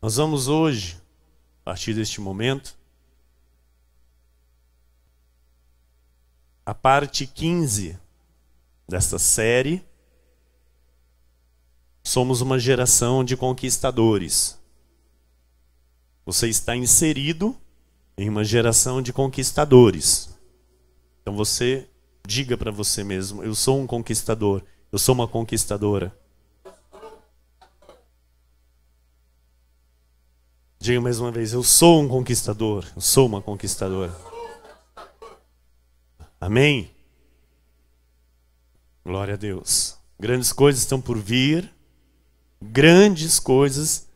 Nós vamos hoje, a partir deste momento, a parte 15 desta série. Somos uma geração de conquistadores. Você está inserido em uma geração de conquistadores. Então você diga para você mesmo: eu sou um conquistador, eu sou uma conquistadora. Diga mais uma vez: eu sou um conquistador, eu sou uma conquistadora. Amém? Glória a Deus. Grandes coisas estão por vir. Grandes coisas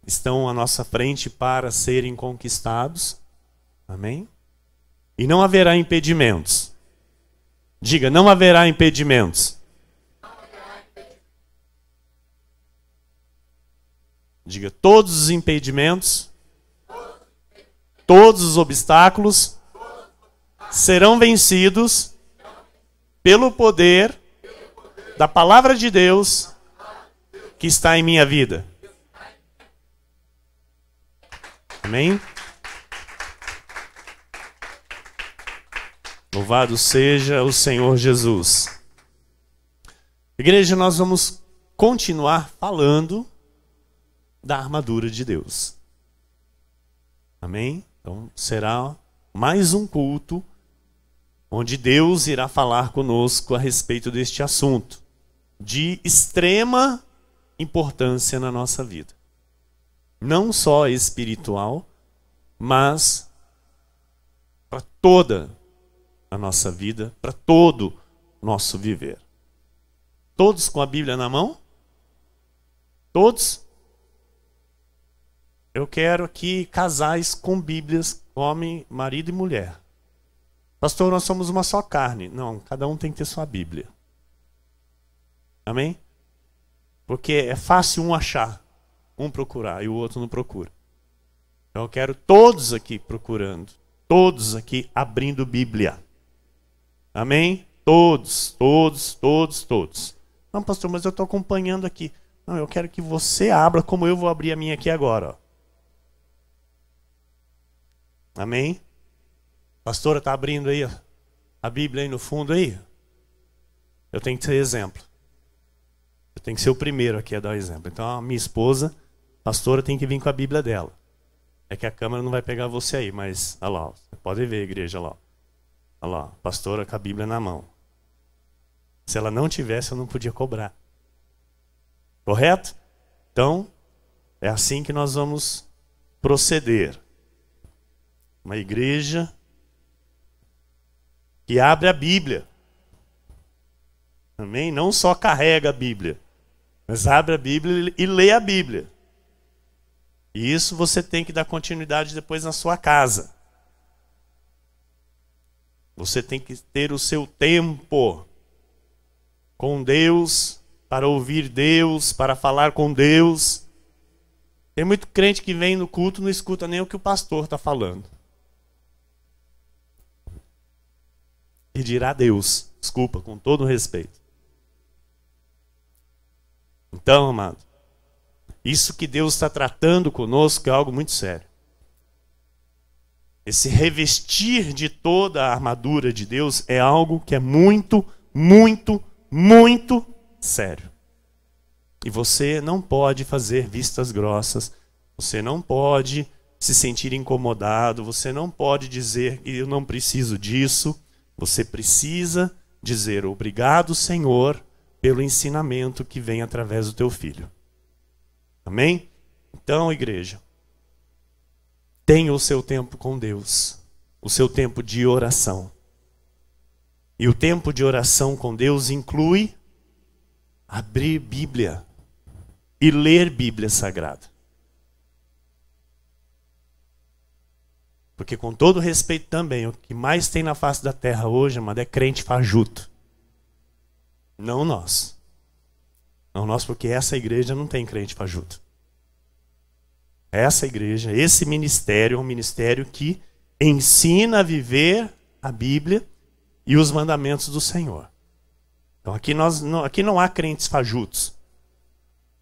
estão à nossa frente para serem conquistados. Amém? E não haverá impedimentos. Diga: não haverá impedimentos. Diga: todos os impedimentos, todos os obstáculos serão vencidos pelo poder da palavra de Deus que está em minha vida. Amém? Louvado seja o Senhor Jesus. Igreja, nós vamos continuar falando da armadura de Deus. Amém? Então será mais um culto onde Deus irá falar conosco a respeito deste assunto de extrema importância na nossa vida. Não só espiritual, mas para toda a nossa vida, para todo o nosso viver. Todos com a Bíblia na mão? Todos? Eu quero aqui casais com Bíblias, homem, marido e mulher. Pastor, nós somos uma só carne. Não, cada um tem que ter sua Bíblia. Amém? Porque é fácil um achar, um procurar e o outro não procura. Então eu quero todos aqui procurando, todos aqui abrindo Bíblia. Amém? Todos, todos, todos, todos. Não, pastor, mas eu estou acompanhando aqui. Não, eu quero que você abra como eu vou abrir a minha aqui agora. Ó. Amém? Pastora, está abrindo aí ó, a Bíblia aí no fundo aí? Eu tenho que ser exemplo. Eu tenho que ser o primeiro aqui a dar o exemplo. Então a minha esposa, pastora, tem que vir com a Bíblia dela. É que a câmera não vai pegar você aí, mas olha lá, você pode ver a igreja lá. Olha lá, pastora com a Bíblia na mão. Se ela não tivesse, eu não podia cobrar. Correto? Então, é assim que nós vamos proceder. Uma igreja que abre a Bíblia. Amém? Não só carrega a Bíblia, mas abre a Bíblia e lê a Bíblia. E isso você tem que dar continuidade depois na sua casa. Você tem que ter o seu tempo com Deus, para ouvir Deus, para falar com Deus. Tem muito crente que vem no culto e não escuta nem o que o pastor está falando. E dirá Deus, desculpa, com todo o respeito. Então, amado, isso que Deus está tratando conosco é algo muito sério. Esse revestir de toda a armadura de Deus é algo que é muito, muito, muito sério. E você não pode fazer vistas grossas, você não pode se sentir incomodado, você não pode dizer que eu não preciso disso. Você precisa dizer obrigado, Senhor, pelo ensinamento que vem através do teu filho. Amém? Então, igreja, tenha o seu tempo com Deus, o seu tempo de oração. E o tempo de oração com Deus inclui abrir Bíblia e ler Bíblia Sagrada. Porque com todo respeito também, o que mais tem na face da terra hoje, amado, é crente fajuto. Não nós. Não nós, porque essa igreja não tem crente fajuto. Essa igreja, esse ministério é um ministério que ensina a viver a Bíblia e os mandamentos do Senhor. Então aqui não há crentes fajutos.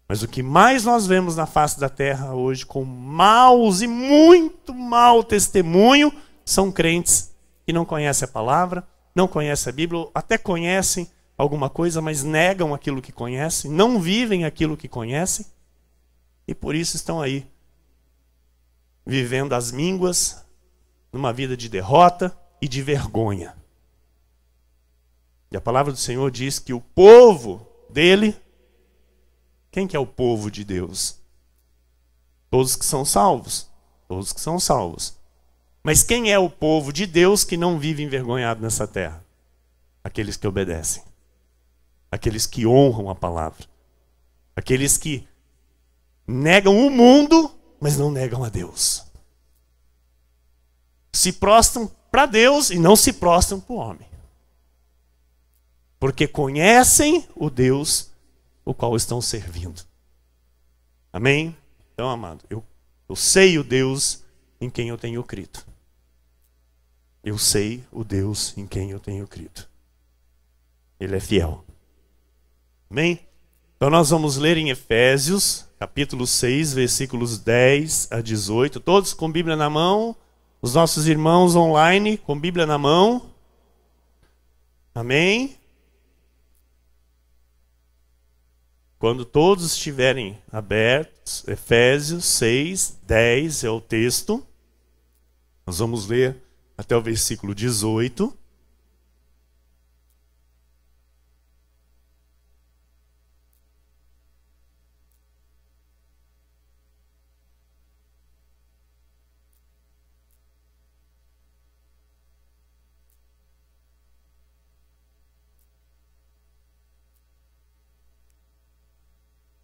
Mas o que mais nós vemos na face da terra hoje, com maus e muito mau testemunho, são crentes que não conhecem a palavra, não conhecem a Bíblia, até conhecem alguma coisa, mas negam aquilo que conhecem, não vivem aquilo que conhecem, e por isso estão aí, vivendo as mínguas, numa vida de derrota e de vergonha. E a palavra do Senhor diz que o povo dele, quem que é o povo de Deus? Todos que são salvos. Todos que são salvos. Mas quem é o povo de Deus que não vive envergonhado nessa terra? Aqueles que obedecem. Aqueles que honram a palavra. Aqueles que negam o mundo, mas não negam a Deus. Se prostram para Deus e não se prostram para o homem. Porque conhecem o Deus o qual estão servindo. Amém? Então, amado, eu sei o Deus em quem eu tenho crido. Eu sei o Deus em quem eu tenho crido. Ele é fiel. Amém? Então nós vamos ler em Efésios, capítulo 6, versículos 10 a 18. Todos com Bíblia na mão. Os nossos irmãos online com Bíblia na mão. Amém? Quando todos estiverem abertos, Efésios 6, 10 é o texto. Nós vamos ler até o versículo 18.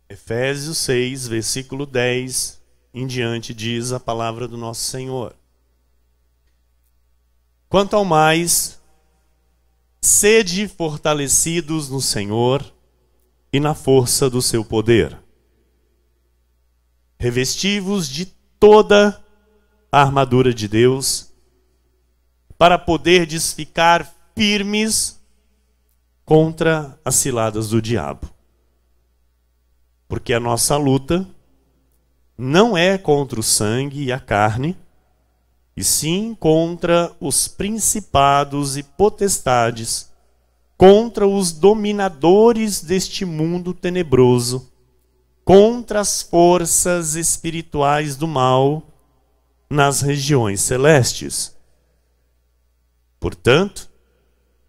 Efésios 6, versículo 10 em diante, diz a palavra do nosso Senhor. Quanto ao mais, sede fortalecidos no Senhor e na força do seu poder. Revesti-vos de toda a armadura de Deus, para poderdes ficar firmes contra as ciladas do diabo. Porque a nossa luta não é contra o sangue e a carne, e sim contra os principados e potestades, contra os dominadores deste mundo tenebroso, contra as forças espirituais do mal nas regiões celestes. Portanto,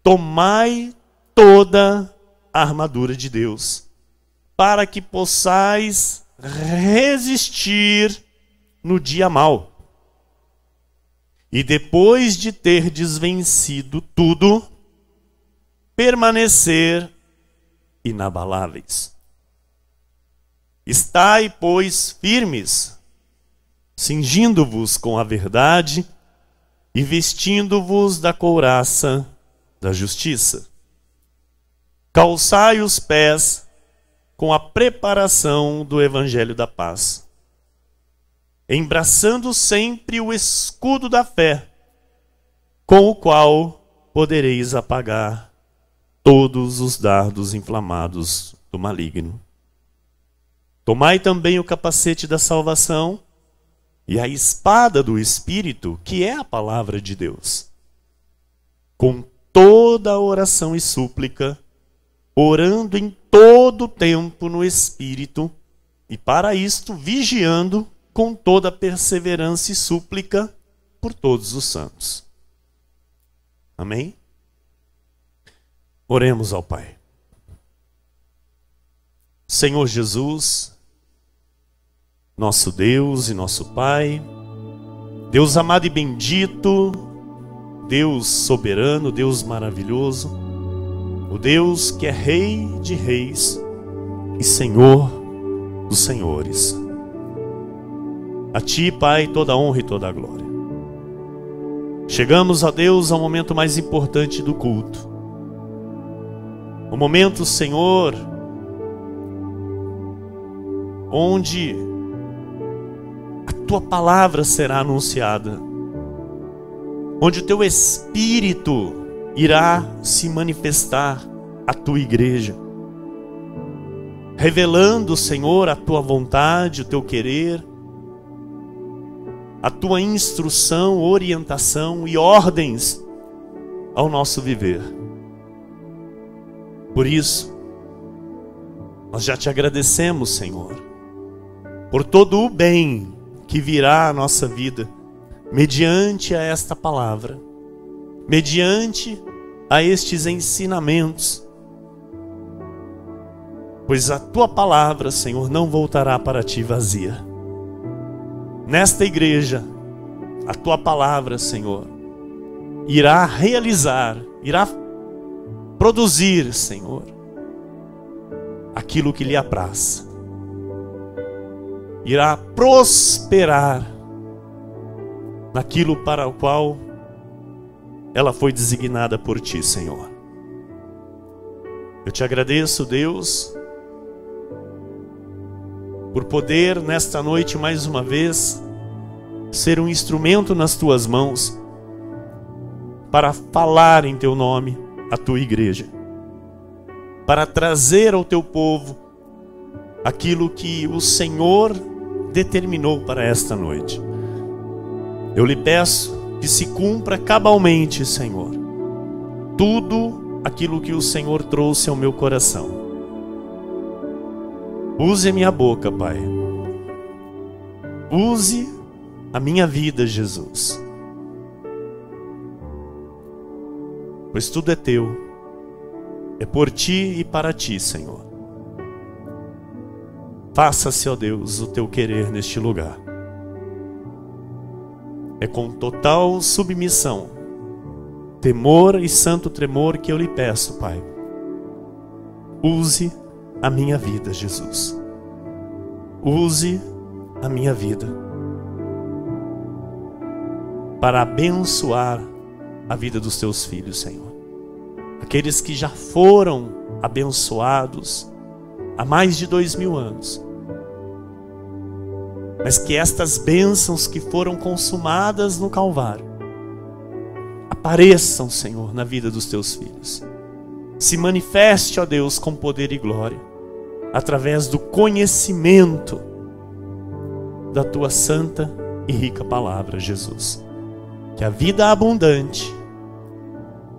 tomai toda a armadura de Deus, para que possais resistir no dia mau. E depois de terdes vencido tudo, permanecer inabaláveis. Estai, pois, firmes, cingindo-vos com a verdade e vestindo-vos da couraça da justiça. Calçai os pés com a preparação do evangelho da paz, embraçando sempre o escudo da fé, com o qual podereis apagar todos os dardos inflamados do maligno. Tomai também o capacete da salvação e a espada do Espírito, que é a palavra de Deus, com toda a oração e súplica, orando em todo o tempo no Espírito, e para isto vigiando com toda perseverança e súplica por todos os santos. Amém? Oremos ao Pai. Senhor Jesus, nosso Deus e nosso Pai, Deus amado e bendito, Deus soberano, Deus maravilhoso, o Deus que é Rei de reis e Senhor dos senhores. A Ti, Pai, toda a honra e toda a glória. Chegamos, ó Deus, ao momento mais importante do culto. O momento, Senhor, onde a Tua palavra será anunciada, onde o Teu Espírito irá se manifestar à Tua igreja. revelando, Senhor, a tua vontade, o teu querer, a tua instrução, orientação e ordens ao nosso viver. Por isso, nós já te agradecemos, Senhor, por todo o bem que virá à nossa vida, mediante a esta palavra, mediante a estes ensinamentos, pois a tua palavra, Senhor, não voltará para ti vazia. Nesta igreja, a tua palavra, Senhor, irá realizar, irá produzir, Senhor, aquilo que lhe apraz. Irá prosperar naquilo para o qual ela foi designada por ti, Senhor. Eu te agradeço, Deus, por poder nesta noite mais uma vez ser um instrumento nas tuas mãos para falar em teu nome à tua igreja, para trazer ao teu povo aquilo que o Senhor determinou para esta noite. Eu lhe peço que se cumpra cabalmente, Senhor, tudo aquilo que o Senhor trouxe ao meu coração. Use a minha boca, Pai. Use a minha vida, Jesus. Pois tudo é teu. É por ti e para ti, Senhor. Faça-se, ó Deus, o teu querer neste lugar. É com total submissão, temor e santo tremor que eu lhe peço, Pai. Use a minha vida, Jesus. Use a minha vida para abençoar a vida dos teus filhos, Senhor. Aqueles que já foram abençoados há mais de 2000 anos. Mas que estas bênçãos que foram consumadas no Calvário apareçam, Senhor, na vida dos teus filhos. Se manifeste, ó Deus, com poder e glória, através do conhecimento da tua santa e rica palavra, Jesus. Que a vida abundante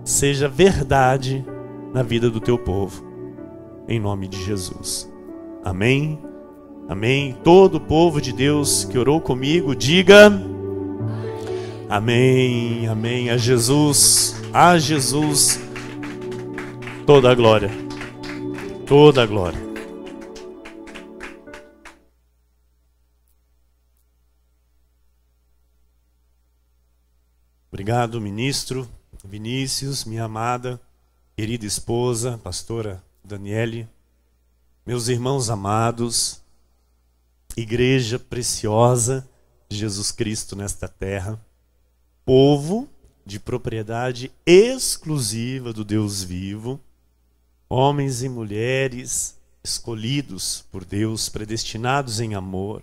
seja verdade na vida do teu povo, em nome de Jesus. Amém, amém. Todo o povo de Deus que orou comigo, diga amém, amém. A Jesus toda a glória, toda a glória. Obrigado, ministro Vinícius, minha amada, querida esposa, pastora Daniele, meus irmãos amados, igreja preciosa de Jesus Cristo nesta terra, povo de propriedade exclusiva do Deus vivo, homens e mulheres escolhidos por Deus, predestinados em amor,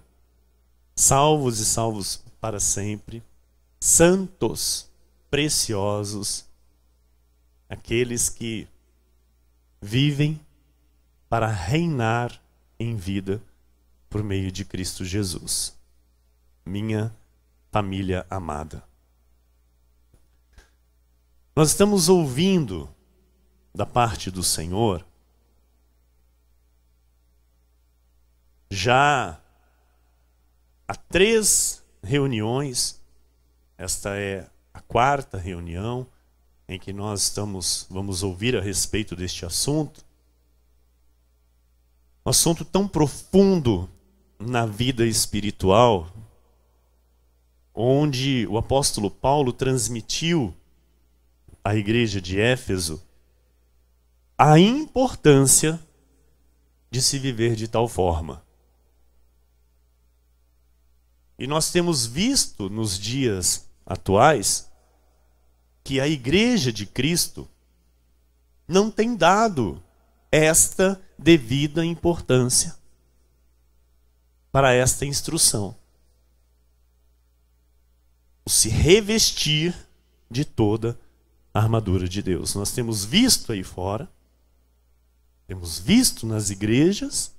salvos e salvos para sempre, santos, preciosos, aqueles que vivem para reinar em vida por meio de Cristo Jesus. Minha família amada. Nós estamos ouvindo da parte do Senhor já há 3 reuniões. Esta é a 4ª reunião em que nós vamos ouvir a respeito deste assunto. Um assunto tão profundo na vida espiritual, onde o apóstolo Paulo transmitiu à igreja de Éfeso a importância de se viver de tal forma. E nós temos visto nos dias atuais que a igreja de Cristo não tem dado esta devida importância para esta instrução. O se revestir de toda a armadura de Deus. Nós temos visto aí fora, temos visto nas igrejas,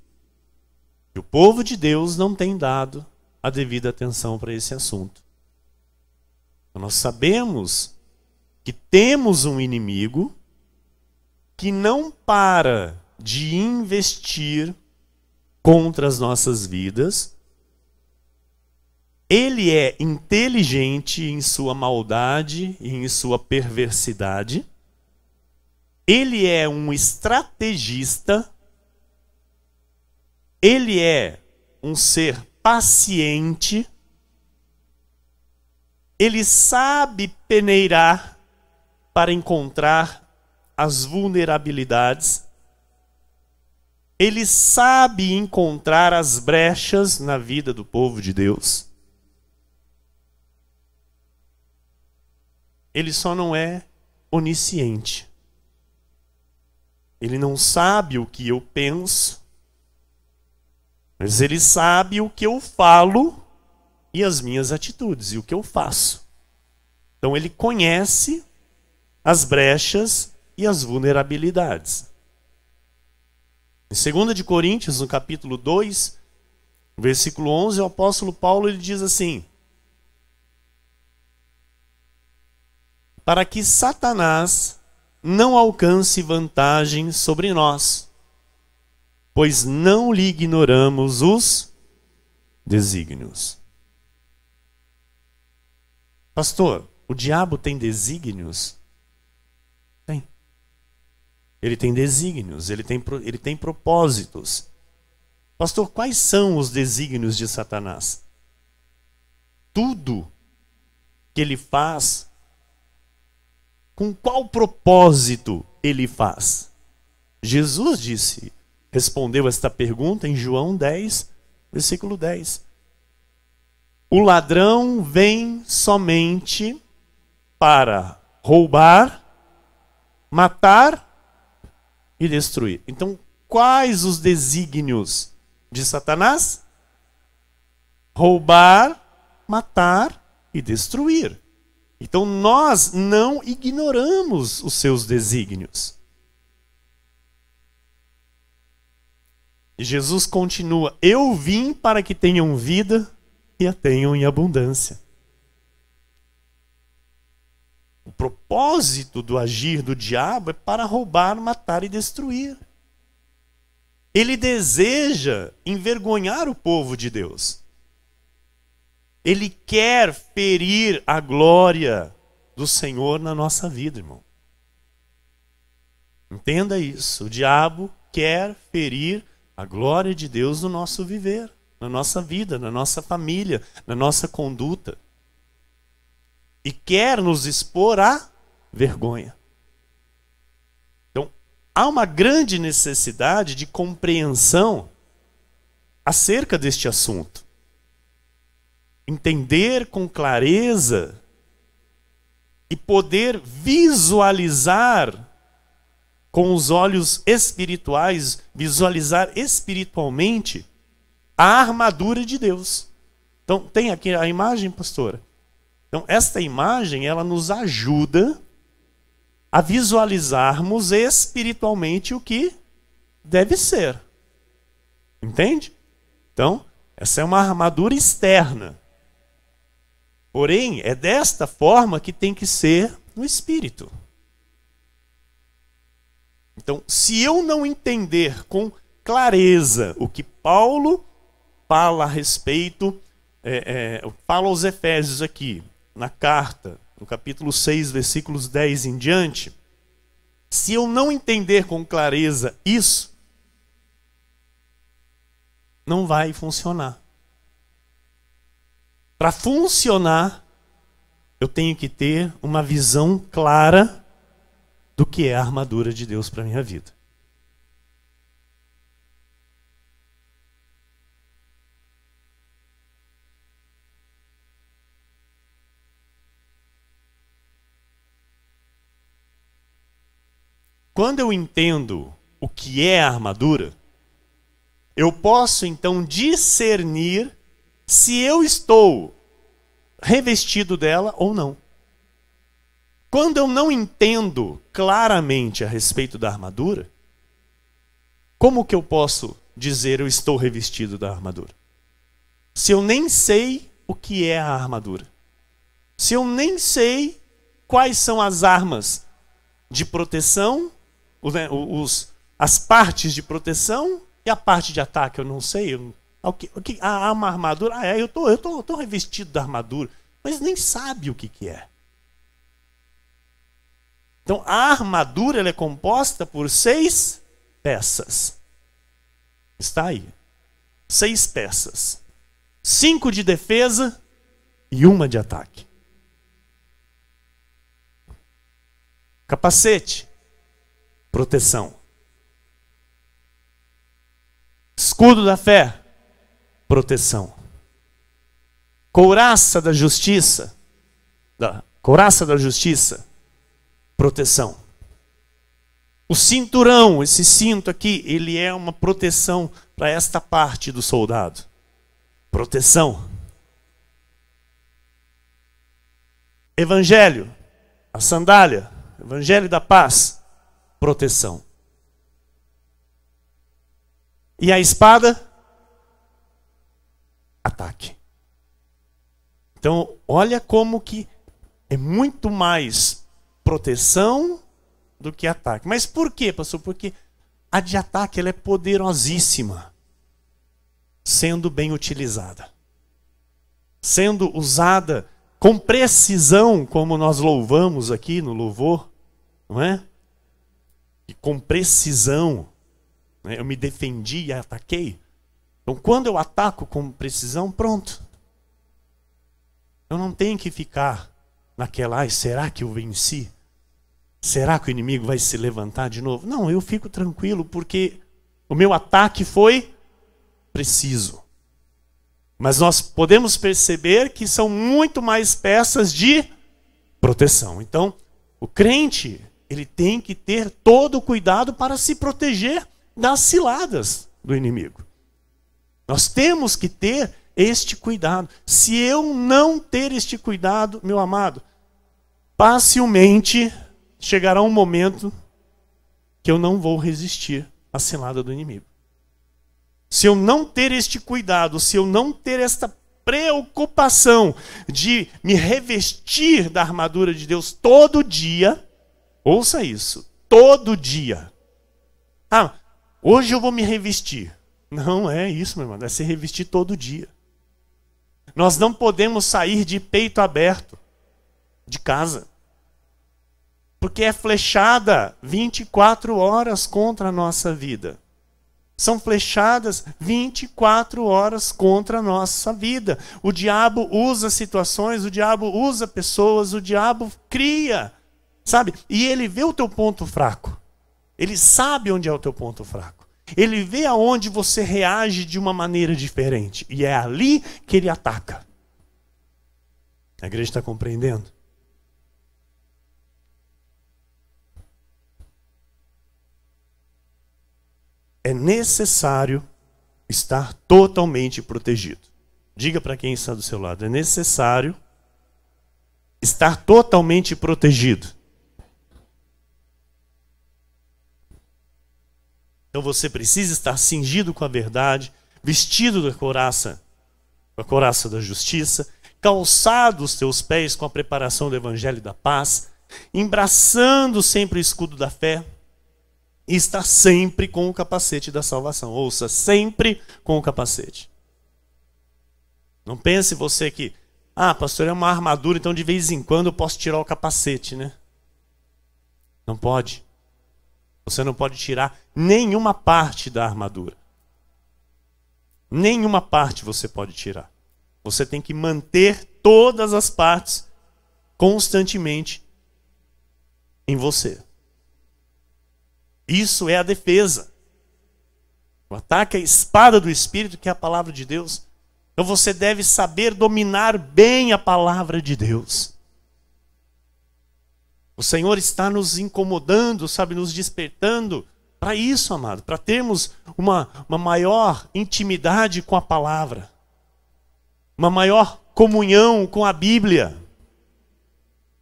E o povo de Deus não tem dado a devida atenção para esse assunto. Nós sabemos que temos um inimigo que não para de investir contra as nossas vidas. Ele é inteligente em sua maldade e em sua perversidade. Ele é um estrategista. Ele é um ser paciente. Ele sabe peneirar para encontrar as vulnerabilidades. Ele sabe encontrar as brechas na vida do povo de Deus. Ele só não é onisciente. Ele não sabe o que eu penso, mas ele sabe o que eu falo e as minhas atitudes, e o que eu faço. Então ele conhece as brechas e as vulnerabilidades. Em 2 de Coríntios, no capítulo 2, versículo 11, o apóstolo Paulo ele diz assim: para que Satanás não alcance vantagem sobre nós, pois não lhe ignoramos os desígnios. Pastor, o diabo tem desígnios? Tem. Ele tem desígnios, ele tem propósitos. Pastor, quais são os desígnios de Satanás? Tudo que ele faz, com qual propósito ele faz? Jesus respondeu esta pergunta em João 10, versículo 10. O ladrão vem somente para roubar, matar e destruir. Então, quais os desígnios de Satanás? Roubar, matar e destruir. Então nós não ignoramos os seus desígnios. E Jesus continua: eu vim para que tenham vida e a tenham em abundância. O propósito do agir do diabo é para roubar, matar e destruir. Ele deseja envergonhar o povo de Deus. Ele quer ferir a glória do Senhor na nossa vida, irmão. Entenda isso. O diabo quer ferir a glória de Deus no nosso viver, na nossa vida, na nossa família, na nossa conduta. E quer nos expor à vergonha. Então, há uma grande necessidade de compreensão acerca deste assunto. Entender com clareza e poder visualizar com os olhos espirituais, visualizar espiritualmente a armadura de Deus. Então, tem aqui a imagem, pastora. Então, esta imagem, ela nos ajuda a visualizarmos espiritualmente o que deve ser. Entende? Então, essa é uma armadura externa. Porém, é desta forma que tem que ser no espírito. Então, se eu não entender com clareza o que Paulo fala a respeito, fala aos Efésios aqui, na carta, no capítulo 6, versículos 10 em diante, se eu não entender com clareza isso, não vai funcionar. Para funcionar, eu tenho que ter uma visão clara do que é a armadura de Deus para a minha vida. Quando eu entendo o que é a armadura, eu posso então discernir se eu estou revestido dela ou não. Quando eu não entendo claramente a respeito da armadura, como que eu posso dizer eu estou revestido da armadura? Se eu nem sei o que é a armadura. Se eu nem sei quais são as armas de proteção, as partes de proteção e a parte de ataque, eu não sei. Há uma armadura, eu tô revestido da armadura, mas nem sabe o que é. Então a armadura ela é composta por 6 peças. Está aí. 6 peças. 5 de defesa e 1 de ataque. Capacete, proteção. Escudo da fé, proteção. Couraça da justiça, proteção. O cinturão, esse cinto aqui, ele é uma proteção para esta parte do soldado. Proteção. Evangelho, a sandália, evangelho da paz, proteção. E a espada, ataque. Então, olha como que é muito mais proteção do que ataque. Mas por quê, pastor? Porque a de ataque ela é poderosíssima, sendo bem utilizada. Sendo usada com precisão, como nós louvamos aqui no louvor, não é? E com precisão, né? Eu me defendi e ataquei. Então, quando eu ataco com precisão, pronto. Eu não tenho que ficar naquela, será que eu venci? Será que o inimigo vai se levantar de novo? Não, eu fico tranquilo porque o meu ataque foi preciso. Mas nós podemos perceber que são muito mais peças de proteção. Então, o crente, ele tem que ter todo o cuidado para se proteger das ciladas do inimigo. Nós temos que ter este cuidado. Se eu não ter este cuidado, meu amado, facilmente chegará um momento que eu não vou resistir à cilada do inimigo. Se eu não ter este cuidado, se eu não ter esta preocupação de me revestir da armadura de Deus todo dia, ouça isso, todo dia. Hoje eu vou me revestir. Não é isso, meu irmão, é se revestir todo dia. Nós não podemos sair de peito aberto de casa. Porque é flechada 24 horas contra a nossa vida. São flechadas 24 horas contra a nossa vida. O diabo usa situações, o diabo usa pessoas, o diabo cria, sabe? E ele vê o teu ponto fraco. Ele sabe onde é o teu ponto fraco. Ele vê aonde você reage de uma maneira diferente. E é ali que ele ataca. A igreja está compreendendo? É necessário estar totalmente protegido. Diga para quem está do seu lado, é necessário estar totalmente protegido. Então você precisa estar cingido com a verdade, vestido com a couraça da justiça, calçado os teus pés com a preparação do evangelho da paz, embraçando sempre o escudo da fé, e estar sempre com o capacete da salvação. Ouça, sempre com o capacete. Não pense você que, pastor, é uma armadura, então de vez em quando eu posso tirar o capacete, né? Não pode. Você não pode tirar nenhuma parte da armadura. Nenhuma parte você pode tirar. Você tem que manter todas as partes constantemente em você. Isso é a defesa. O ataque é a espada do Espírito, que é a palavra de Deus. Então você deve saber dominar bem a palavra de Deus. O Senhor está nos incomodando, sabe, nos despertando para isso, amado, para termos uma maior intimidade com a palavra, uma maior comunhão com a Bíblia.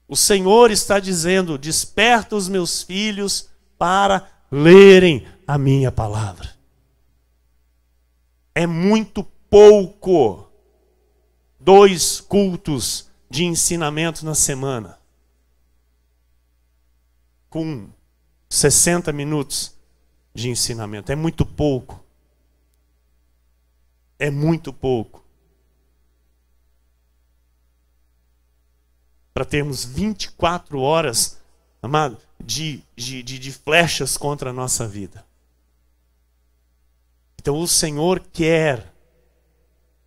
O Senhor está dizendo: desperta os meus filhos para lerem a minha palavra. É muito pouco. 2 cultos de ensinamento na semana, com 60 minutos de ensinamento. É muito pouco. É muito pouco. Para termos 24 horas, amado, de flechas contra a nossa vida. Então o Senhor quer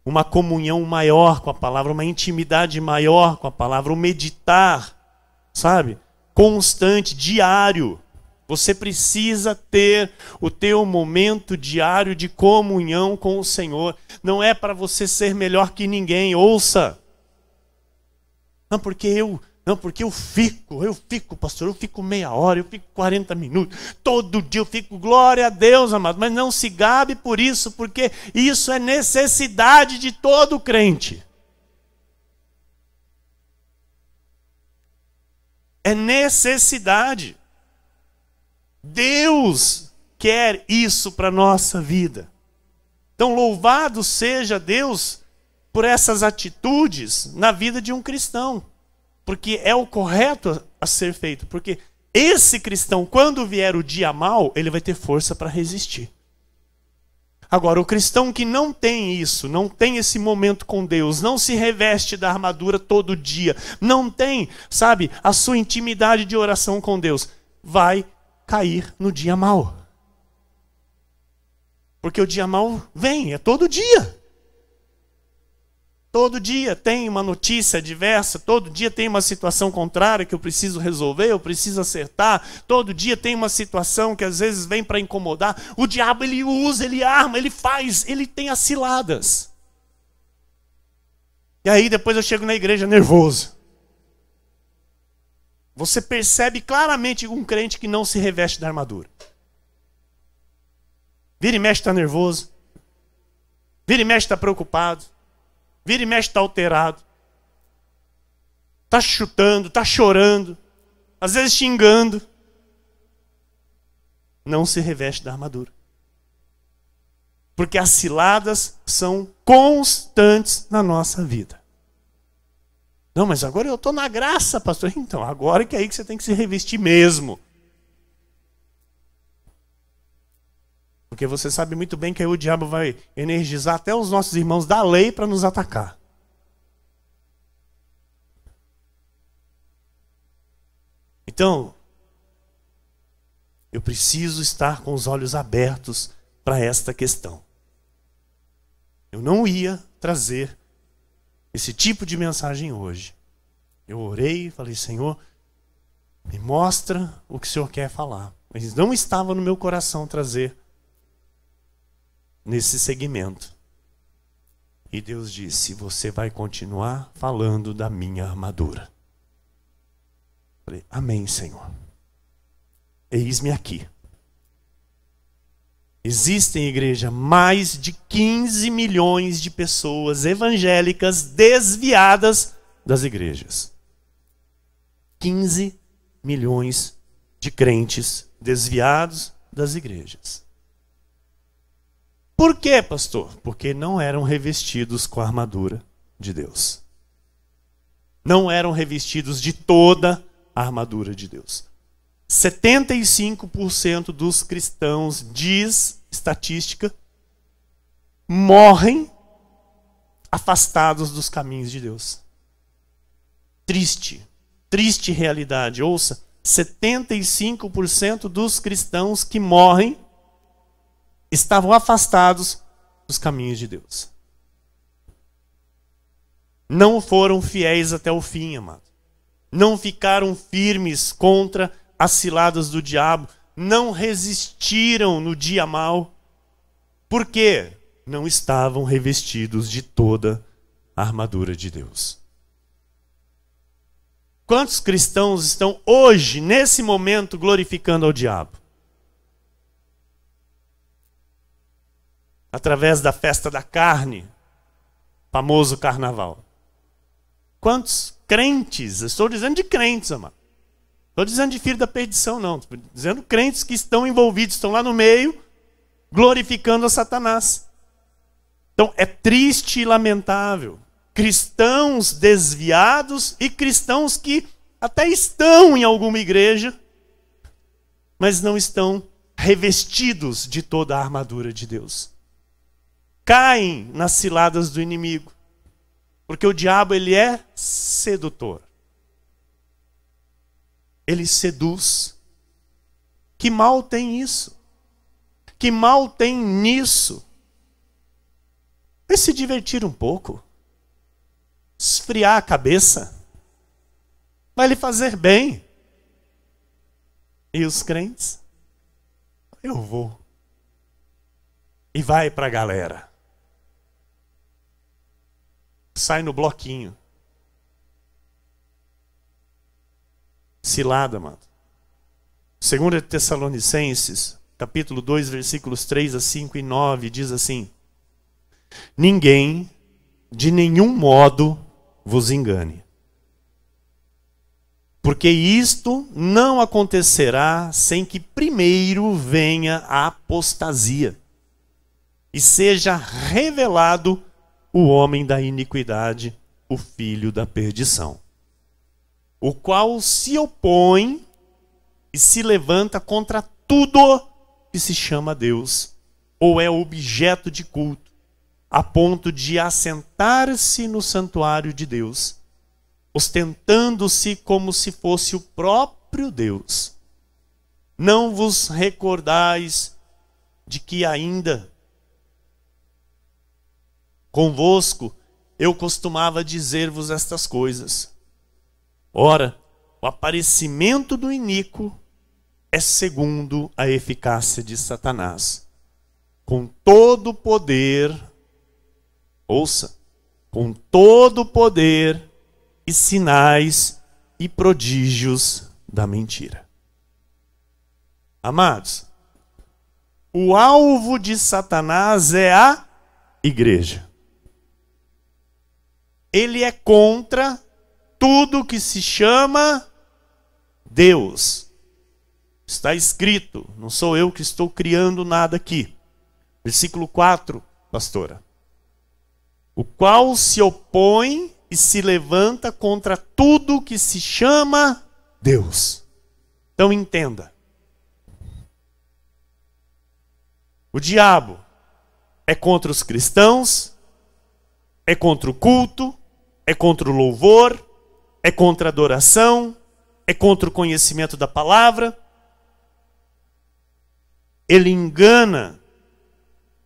uma comunhão maior com a palavra, uma intimidade maior com a palavra, um meditar, sabe? Constante, diário. Você precisa ter o teu momento diário de comunhão com o Senhor. Não é para você ser melhor que ninguém, ouça. Não, porque eu fico, pastor, eu fico meia hora, eu fico 40 minutos, todo dia eu fico, glória a Deus, amado, mas não se gabe por isso, porque isso é necessidade de todo crente. É necessidade. Deus quer isso para a nossa vida. Então, louvado seja Deus por essas atitudes na vida de um cristão. Porque é o correto a ser feito. Porque esse cristão, quando vier o dia mal, ele vai ter força para resistir. Agora, o cristão que não tem isso, não tem esse momento com Deus, não se reveste da armadura todo dia, não tem, sabe, a sua intimidade de oração com Deus, vai cair no dia mal. Porque o dia mal vem, é todo dia. Todo dia tem uma notícia diversa, todo dia tem uma situação contrária que eu preciso resolver, eu preciso acertar. Todo dia tem uma situação que às vezes vem para incomodar. O diabo, ele usa, ele arma, ele faz, ele tem as ciladas. E aí depois eu chego na igreja nervoso. Você percebe claramente um crente que não se reveste da armadura. Vira e mexe está nervoso. Vira e mexe está preocupado. Vira e mexe está alterado. Está chutando, está chorando. Às vezes xingando. Não se reveste da armadura. Porque as ciladas são constantes na nossa vida. Não, mas agora eu estou na graça, pastor. Então, agora que é aí que você tem que se revestir mesmo. Porque você sabe muito bem que aí o diabo vai energizar até os nossos irmãos da lei para nos atacar. Então, eu preciso estar com os olhos abertos para esta questão. Eu não ia trazer esse tipo de mensagem hoje. Eu orei e falei, Senhor, me mostra o que o Senhor quer falar. Mas não estava no meu coração trazer nesse segmento. E Deus disse, você vai continuar falando da minha armadura. Falei, amém, Senhor. Eis-me aqui. Existem, igreja, mais de 15 milhões de pessoas evangélicas desviadas das igrejas. 15 milhões de crentes desviados das igrejas. Por quê, pastor? Porque não eram revestidos com a armadura de Deus. Não eram revestidos de toda a armadura de Deus. 75% dos cristãos, diz estatística, morrem afastados dos caminhos de Deus. Triste realidade. Ouça, 75% dos cristãos que morrem estavam afastados dos caminhos de Deus. Não foram fiéis até o fim, amado. Não ficaram firmes contra as ciladas do diabo. Não resistiram no dia mau. Por quê? Não estavam revestidos de toda a armadura de Deus. Quantos cristãos estão hoje, nesse momento, glorificando ao diabo? Através da festa da carne, famoso carnaval. Quantos crentes, estou dizendo de crentes, amado. Estou dizendo de filho da perdição, não. Estou dizendo crentes que estão envolvidos, estão lá no meio, glorificando a Satanás. Então é triste e lamentável. Cristãos desviados e cristãos que até estão em alguma igreja, mas não estão revestidos de toda a armadura de Deus. Caem nas ciladas do inimigo, porque o diabo ele é sedutor. Ele seduz. Que mal tem isso? Que mal tem nisso? Vai se divertir um pouco, esfriar a cabeça, vai lhe fazer bem. E os crentes? Eu vou. E vai para a galera. Sai no bloquinho. Cilada, mano. 2 Tessalonicenses, capítulo 2, versículos 3 a 5 e 9, diz assim: ninguém, de nenhum modo, vos engane. Porque isto não acontecerá sem que primeiro venha a apostasia e seja revelado o homem da iniquidade, o filho da perdição, o qual se opõe e se levanta contra tudo que se chama Deus ou é objeto de culto, a ponto de assentar-se no santuário de Deus, ostentando-se como se fosse o próprio Deus. Não vos recordais de que ainda convosco eu costumava dizer-vos estas coisas? Ora, o aparecimento do iníquo é segundo a eficácia de Satanás, com todo o poder, ouça, com todo o poder e sinais e prodígios da mentira. Amados, o alvo de Satanás é a igreja. Ele é contra tudo que se chama Deus. Está escrito, não sou eu que estou criando nada aqui. Versículo 4, pastora. O qual se opõe e se levanta contra tudo que se chama Deus. Então entenda. O diabo é contra os cristãos, é contra o culto, é contra o louvor, é contra a adoração, é contra o conhecimento da palavra. Ele engana,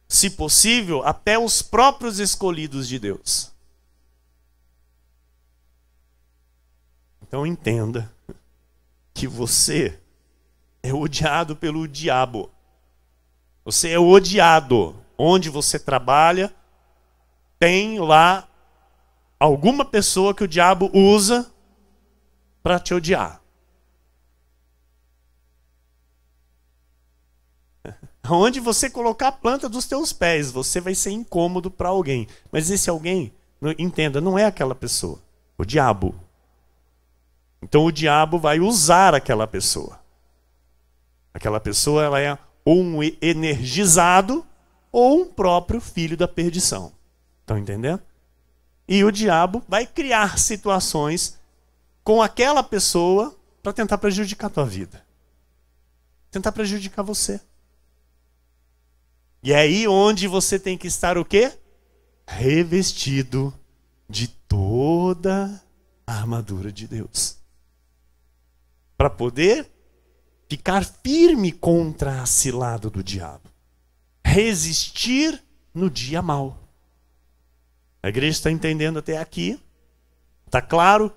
se possível, até os próprios escolhidos de Deus. Então entenda que você é odiado pelo diabo. Você é odiado. Onde você trabalha, tem lá alguma pessoa que o diabo usa para te odiar. Onde você colocar a planta dos teus pés, você vai ser incômodo para alguém. Mas esse alguém, entenda, não é aquela pessoa. O diabo. Então o diabo vai usar aquela pessoa. Aquela pessoa ela é ou um energizado ou um próprio filho da perdição. Estão entendendo? E o diabo vai criar situações com aquela pessoa para tentar prejudicar a tua vida. Tentar prejudicar você. E é aí onde você tem que estar o quê? Revestido de toda a armadura de Deus. Para poder ficar firme contra a cilada do diabo. Resistir no dia mau. A igreja está entendendo até aqui? Está claro?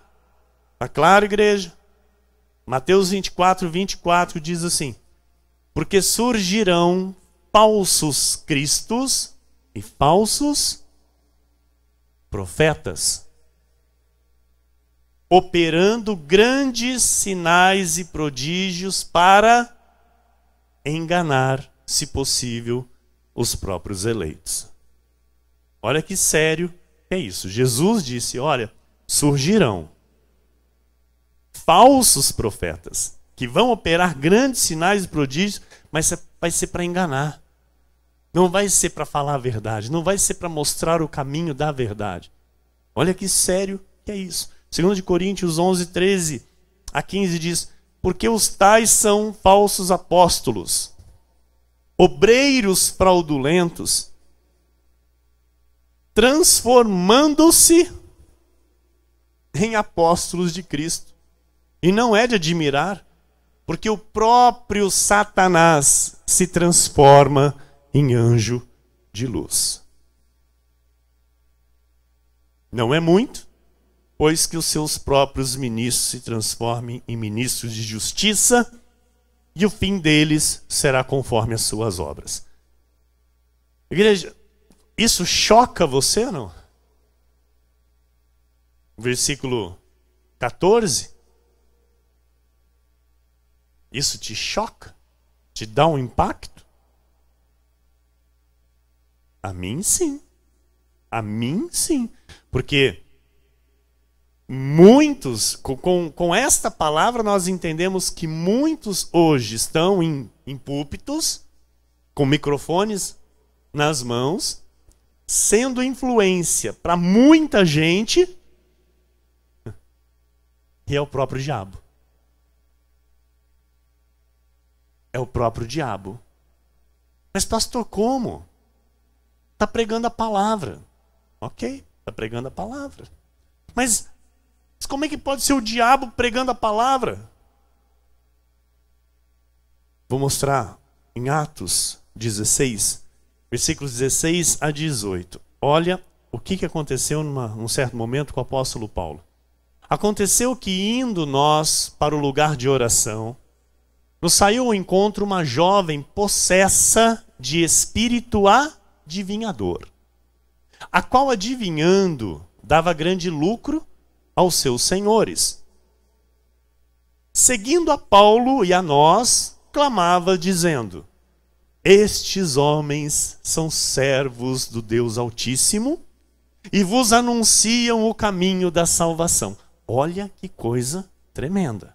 Está claro, igreja? Mateus 24, 24 diz assim: porque surgirão falsos cristos e falsos profetas, operando grandes sinais e prodígios para enganar, se possível, os próprios eleitos. Olha que sério é isso. Jesus disse, olha, surgirão falsos profetas que vão operar grandes sinais e prodígios, mas vai ser para enganar. Não vai ser para falar a verdade. Não vai ser para mostrar o caminho da verdade. Olha que sério que é isso. 2 Coríntios 11, 13 a 15 diz: porque os tais são falsos apóstolos, obreiros fraudulentos, transformando-se em apóstolos de Cristo. E não é de admirar, porque o próprio Satanás se transforma em anjo de luz. Não é muito, pois que os seus próprios ministros se transformem em ministros de justiça, e o fim deles será conforme as suas obras. Igreja, isso choca você ou não? Versículo 14. Isso te choca? Te dá um impacto? A mim sim. A mim sim. Porque muitos, com esta palavra nós entendemos que muitos hoje estão em púlpitos, com microfones nas mãos, sendo influência para muita gente, e é o próprio diabo. É o próprio diabo. Mas pastor, como? Está pregando a palavra. Ok, está pregando a palavra. Mas como é que pode ser o diabo pregando a palavra? Vou mostrar em Atos 16, versículos 16 a 18. Olha o que aconteceu num certo momento com o apóstolo Paulo. Aconteceu que, indo nós para o lugar de oração, nos saiu ao encontro uma jovem possessa de espírito adivinhador, a qual, adivinhando, dava grande lucro aos seus senhores. Seguindo a Paulo e a nós, clamava, dizendo: estes homens são servos do Deus Altíssimo e vos anunciam o caminho da salvação. Olha que coisa tremenda.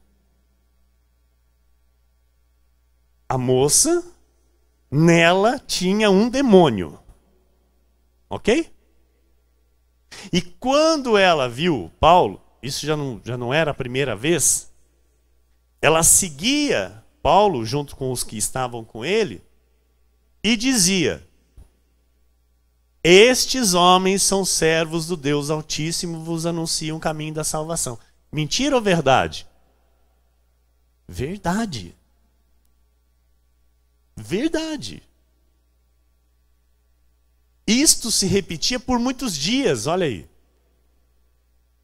A moça, nela tinha um demônio. Ok? E quando ela viu Paulo, isso já não era a primeira vez, ela seguia Paulo junto com os que estavam com ele e dizia: estes homens são servos do Deus Altíssimo, vos anunciam o caminho da salvação. Mentira ou verdade? Verdade. Verdade. Isto se repetia por muitos dias, olha aí.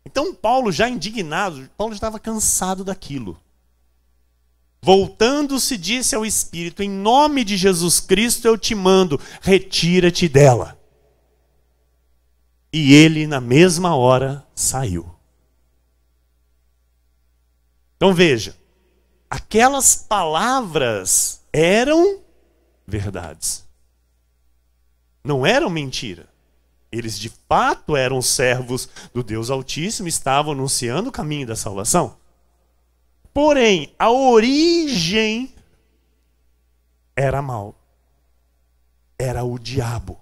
Então Paulo, já indignado, Paulo estava cansado daquilo. Voltando-se, disse ao Espírito: em nome de Jesus Cristo eu te mando, retira-te dela. E ele, na mesma hora, saiu. Então veja, aquelas palavras eram verdades. Não eram mentira. Eles de fato eram servos do Deus Altíssimo, estavam anunciando o caminho da salvação. Porém, a origem era mal. Era o diabo.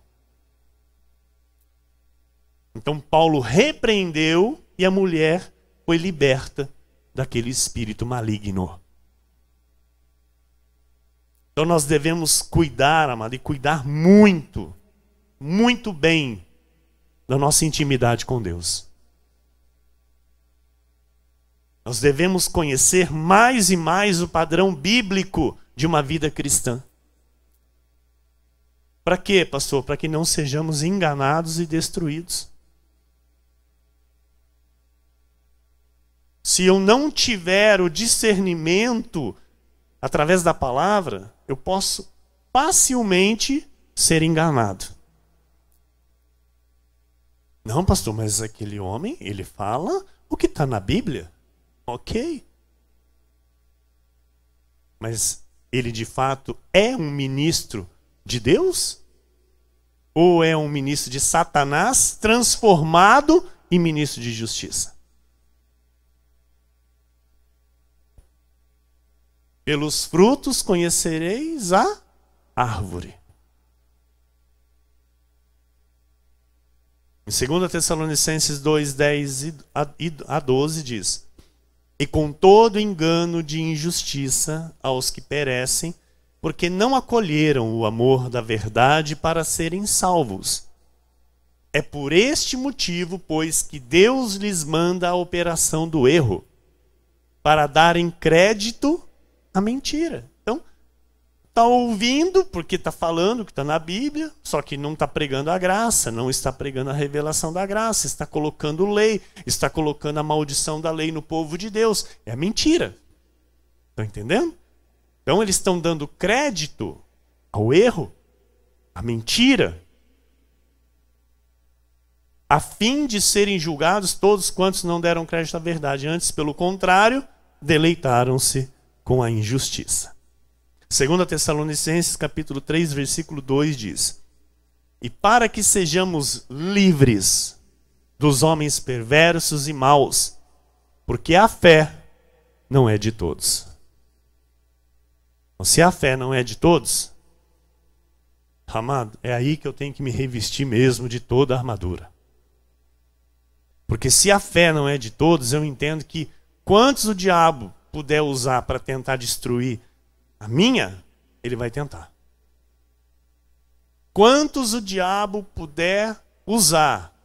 Então Paulo repreendeu e a mulher foi liberta daquele espírito maligno. Então nós devemos cuidar, amado, e cuidar muito, muito bem da nossa intimidade com Deus. Nós devemos conhecer mais e mais o padrão bíblico de uma vida cristã. Para quê, pastor? Para que não sejamos enganados e destruídos. Se eu não tiver o discernimento através da palavra, eu posso facilmente ser enganado. Não, pastor, mas aquele homem, ele fala o que está na Bíblia. Ok. Mas ele de fato é um ministro de Deus? Ou é um ministro de Satanás transformado em ministro de justiça? Pelos frutos conhecereis a árvore. Em 2 Tessalonicenses 2, 10 a 12 diz: e com todo engano de injustiça aos que perecem, porque não acolheram o amor da verdade para serem salvos. É por este motivo, pois, que Deus lhes manda a operação do erro, para darem crédito à mentira. Então, está ouvindo porque está falando que está na Bíblia, só que não está pregando a graça, não está pregando a revelação da graça, está colocando lei, está colocando a maldição da lei no povo de Deus. É mentira. Estão entendendo? Então eles estão dando crédito ao erro, à mentira, a fim de serem julgados todos quantos não deram crédito à verdade. Antes, pelo contrário, deleitaram-se com a injustiça. 2 Tessalonicenses capítulo 3, versículo 2 diz: e para que sejamos livres dos homens perversos e maus, porque a fé não é de todos. Então, se a fé não é de todos, amado, é aí que eu tenho que me revestir mesmo de toda a armadura. Porque se a fé não é de todos, eu entendo que quantos o diabo puder usar para tentar destruir a minha, ele vai tentar. Quantos o diabo puder usar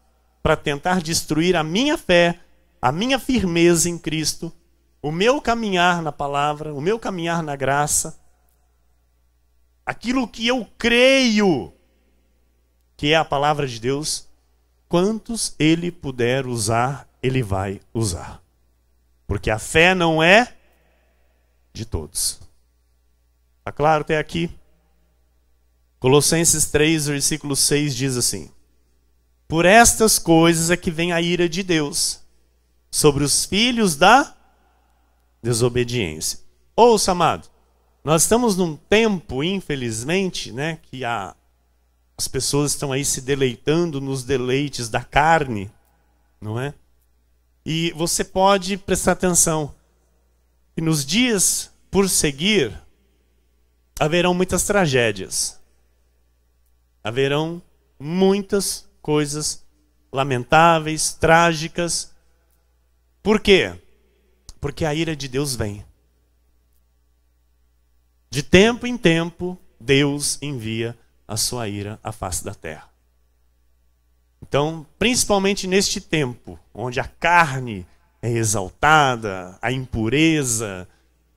para tentar destruir a minha fé, a minha firmeza em Cristo, o meu caminhar na palavra, o meu caminhar na graça, aquilo que eu creio que é a palavra de Deus, quantos ele puder usar, ele vai usar. Porque a fé não é de todos. Está claro até aqui? Colossenses 3, versículo 6 diz assim: por estas coisas é que vem a ira de Deus sobre os filhos da desobediência. Ouça, amado, nós estamos num tempo, infelizmente, né, que as pessoas estão aí se deleitando nos deleites da carne, não é? E você pode prestar atenção que nos dias por seguir haverão muitas tragédias. Haverão muitas coisas lamentáveis, trágicas. Por quê? Porque a ira de Deus vem. De tempo em tempo, Deus envia a sua ira à face da terra. Então, principalmente neste tempo, onde a carne é exaltada, a impureza,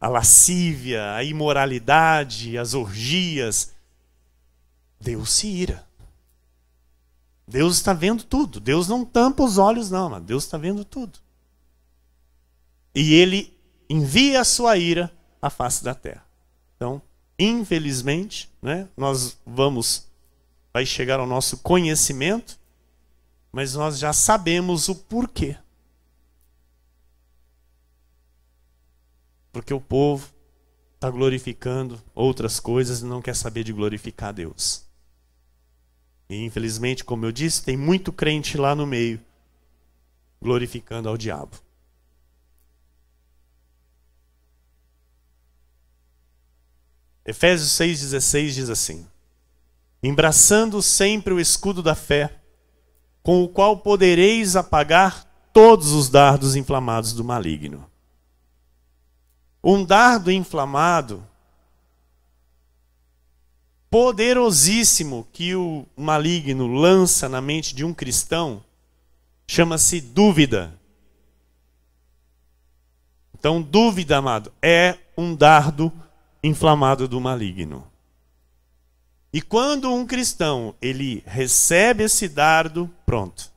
a lascívia, a imoralidade, as orgias, Deus se ira. Deus está vendo tudo. Deus não tampa os olhos, não, mas Deus está vendo tudo. E Ele envia a sua ira à face da terra. Então, infelizmente, né, vai chegar ao nosso conhecimento, mas nós já sabemos o porquê. Porque o povo está glorificando outras coisas e não quer saber de glorificar Deus. E infelizmente, como eu disse, tem muito crente lá no meio glorificando ao diabo. Efésios 6,16 diz assim: embraçando sempre o escudo da fé, com o qual podereis apagar todos os dardos inflamados do maligno. Um dardo inflamado, poderosíssimo, que o maligno lança na mente de um cristão, chama-se dúvida. Então, dúvida, amado, é um dardo inflamado do maligno. E quando um cristão, ele recebe esse dardo, pronto.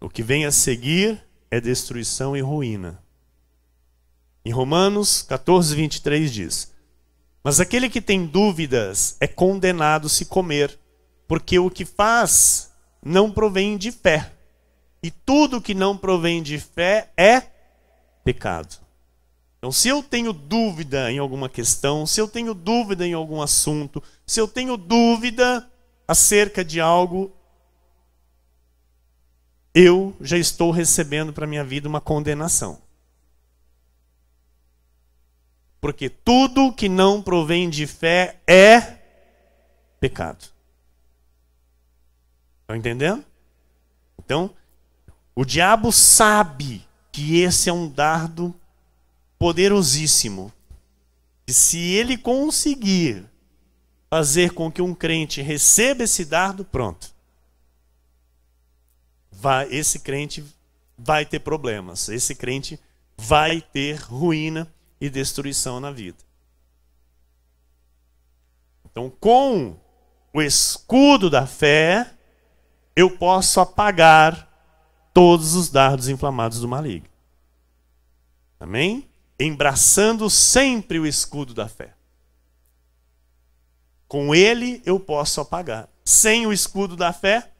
O que vem a seguir é destruição e ruína. Em Romanos 14, 23 diz: mas aquele que tem dúvidas é condenado se comer, porque o que faz não provém de fé. E tudo que não provém de fé é pecado. Então, se eu tenho dúvida em alguma questão, se eu tenho dúvida em algum assunto, se eu tenho dúvida acerca de algo, eu já estou recebendo para a minha vida uma condenação. Porque tudo que não provém de fé é pecado. Estão entendendo? Então, o diabo sabe que esse é um dardo poderosíssimo. E se ele conseguir fazer com que um crente receba esse dardo, pronto. Esse crente vai ter problemas. Esse crente vai ter ruína e destruição na vida. Então, com o escudo da fé, eu posso apagar todos os dardos inflamados do maligno. Amém? Embraçando sempre o escudo da fé. Com ele eu posso apagar. Sem o escudo da fé,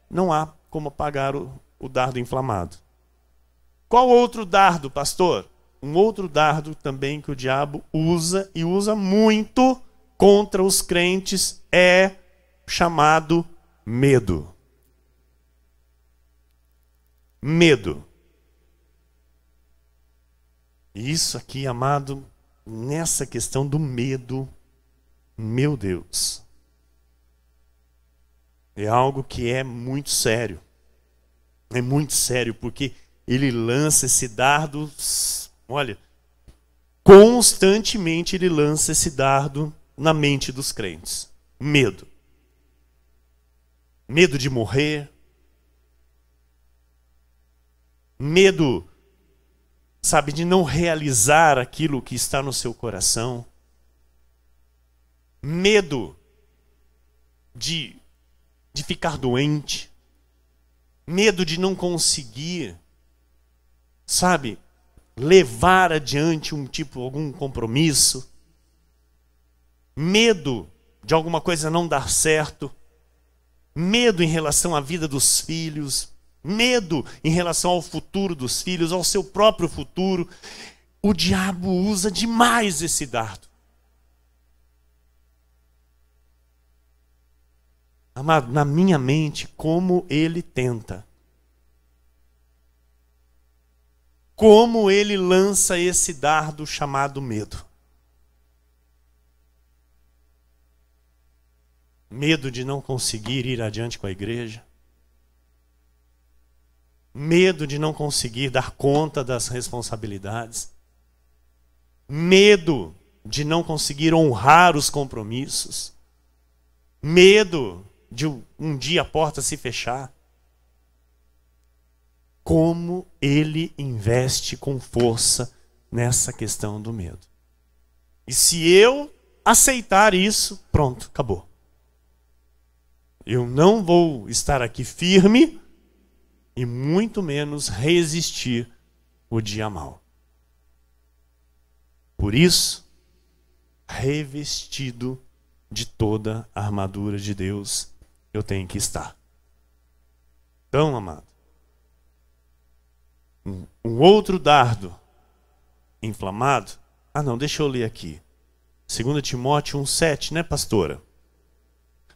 não há como apagar o dardo inflamado. Qual outro dardo, pastor? Um outro dardo também que o diabo usa, e usa muito contra os crentes, é chamado medo. Medo. Isso aqui, amado, nessa questão do medo, meu Deus, é algo que é muito sério. É muito sério, porque ele lança esse dardo, olha, constantemente ele lança esse dardo na mente dos crentes. Medo. Medo de morrer. Medo, sabe, de não realizar aquilo que está no seu coração. Medo de ficar doente. Medo de não conseguir, sabe, levar adiante algum compromisso. Medo de alguma coisa não dar certo. Medo em relação à vida dos filhos. Medo em relação ao futuro dos filhos, ao seu próprio futuro. O diabo usa demais esse dardo. Amado, na minha mente, como ele tenta. Como ele lança esse dardo chamado medo. Medo de não conseguir ir adiante com a igreja. Medo de não conseguir dar conta das responsabilidades. Medo de não conseguir honrar os compromissos. Medo de um dia a porta se fechar. Como ele investe com força nessa questão do medo. E se eu aceitar isso, pronto, acabou. Eu não vou estar aqui firme e muito menos resistir o dia mau. Por isso, revestido de toda a armadura de Deus, eu tenho que estar. Então, amado, um outro dardo inflamado. Deixa eu ler aqui. 2 Timóteo 1,7, né, pastora?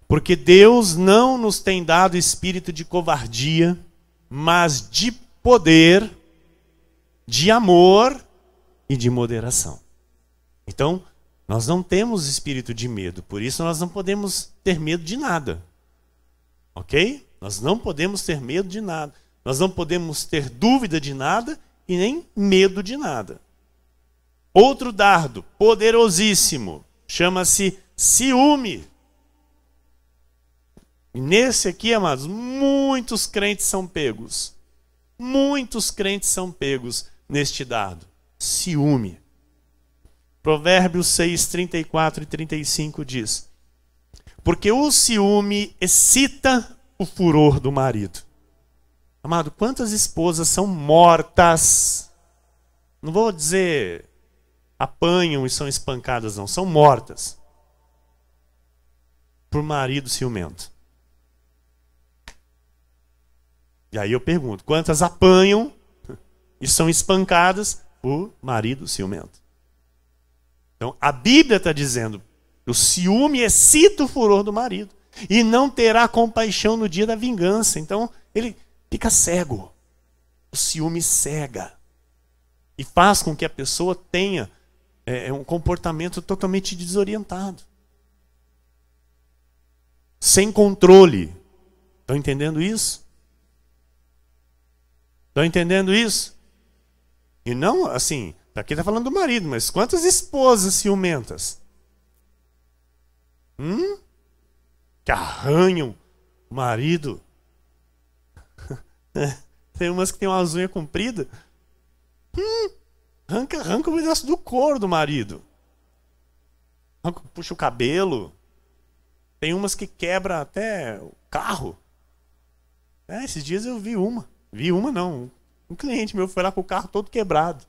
Porque Deus não nos tem dado espírito de covardia, mas de poder, de amor e de moderação. Então, nós não temos espírito de medo, por isso nós não podemos ter medo de nada. Ok? Nós não podemos ter medo de nada. Nós não podemos ter dúvida de nada e nem medo de nada. Outro dardo poderosíssimo chama-se ciúme. E nesse aqui, amados, muitos crentes são pegos. Muitos crentes são pegos neste dardo. Ciúme. Provérbios 6, 34 e 35 diz: porque o ciúme excita o furor do marido. Amado, quantas esposas são mortas? Não vou dizer apanham e são espancadas, não. São mortas por marido ciumento. E aí eu pergunto, quantas apanham e são espancadas por marido ciumento? Então, a Bíblia está dizendo, o ciúme excita o furor do marido e não terá compaixão no dia da vingança. Então, ele fica cego. O ciúme cega e faz com que a pessoa tenha um comportamento totalmente desorientado, sem controle. Estão entendendo isso? Estão entendendo isso? E não, assim, aqui está falando do marido, mas quantas esposas ciumentas? Que arranham o marido. Tem umas que tem uma unha comprida. Arranca o pedaço do couro do marido. Puxa o cabelo. Tem umas que quebra até o carro. Esses dias eu vi uma. Vi uma não. Um cliente meu foi lá com o carro todo quebrado.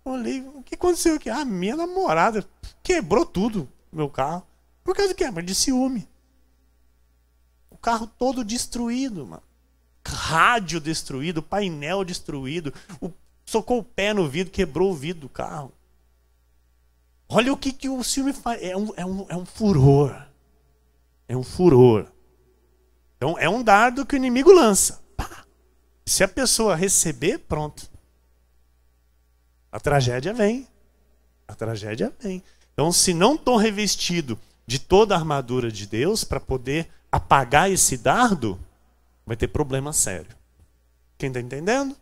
Olhei, o que aconteceu aqui? Minha namorada quebrou tudo, meu carro. Por causa do quê? Mas de ciúme. O carro todo destruído, mano. Rádio destruído, painel destruído. Socou o pé no vidro, quebrou o vidro do carro. Olha o que o ciúme faz. É um furor. É um furor. Então é um dardo que o inimigo lança. Pá. Se a pessoa receber, pronto. A tragédia vem. A tragédia vem. Então, se não estou revestido de toda a armadura de Deus para poder apagar esse dardo, vai ter problema sério. Quem está entendendo?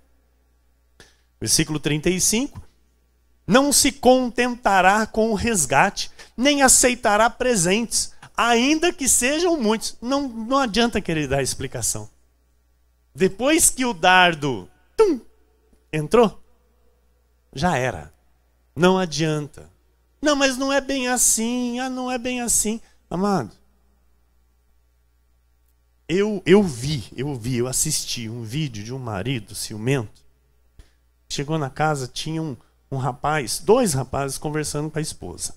Versículo 35. Não se contentará com o resgate, nem aceitará presentes, ainda que sejam muitos. Não adianta querer dar explicação. Depois que o dardo entrou, já era. Não adianta. Não, mas não é bem assim. Não é bem assim. Amado, eu assisti um vídeo de um marido ciumento. Chegou na casa, tinha um rapaz, 2 rapazes conversando com a esposa.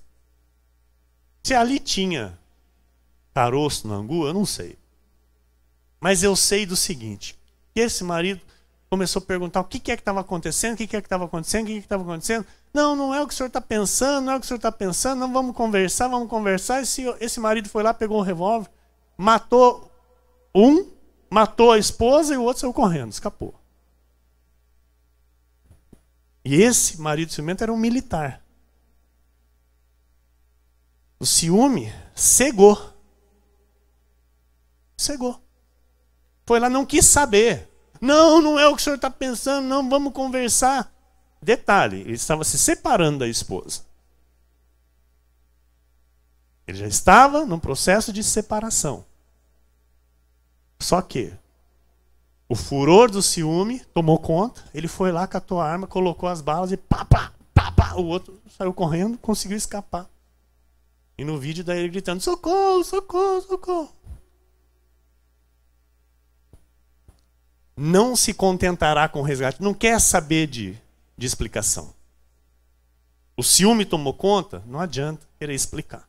Se ali tinha caroço no angu, eu não sei. Mas eu sei do seguinte, que esse marido começou a perguntar o que é que estava acontecendo, o que é que estava acontecendo, o que é que estava acontecendo. Não é o que o senhor está pensando, não é o que o senhor está pensando, não, vamos conversar. Esse marido foi lá, pegou um revólver, matou matou a esposa e o outro saiu correndo, escapou. E esse marido ciumento era um militar. O ciúme cegou. Foi lá, não quis saber. Não é o que o senhor está pensando, não, vamos conversar. Detalhe, ele estava se separando da esposa. Ele já estava num processo de separação. Só que o furor do ciúme tomou conta, ele foi lá, catou a arma, colocou as balas e pá. O outro saiu correndo, conseguiu escapar. E no vídeo daí ele gritando, socorro, socorro, socorro. Não se contentará com o resgate, não quer saber de explicação. O ciúme tomou conta, não adianta querer explicar.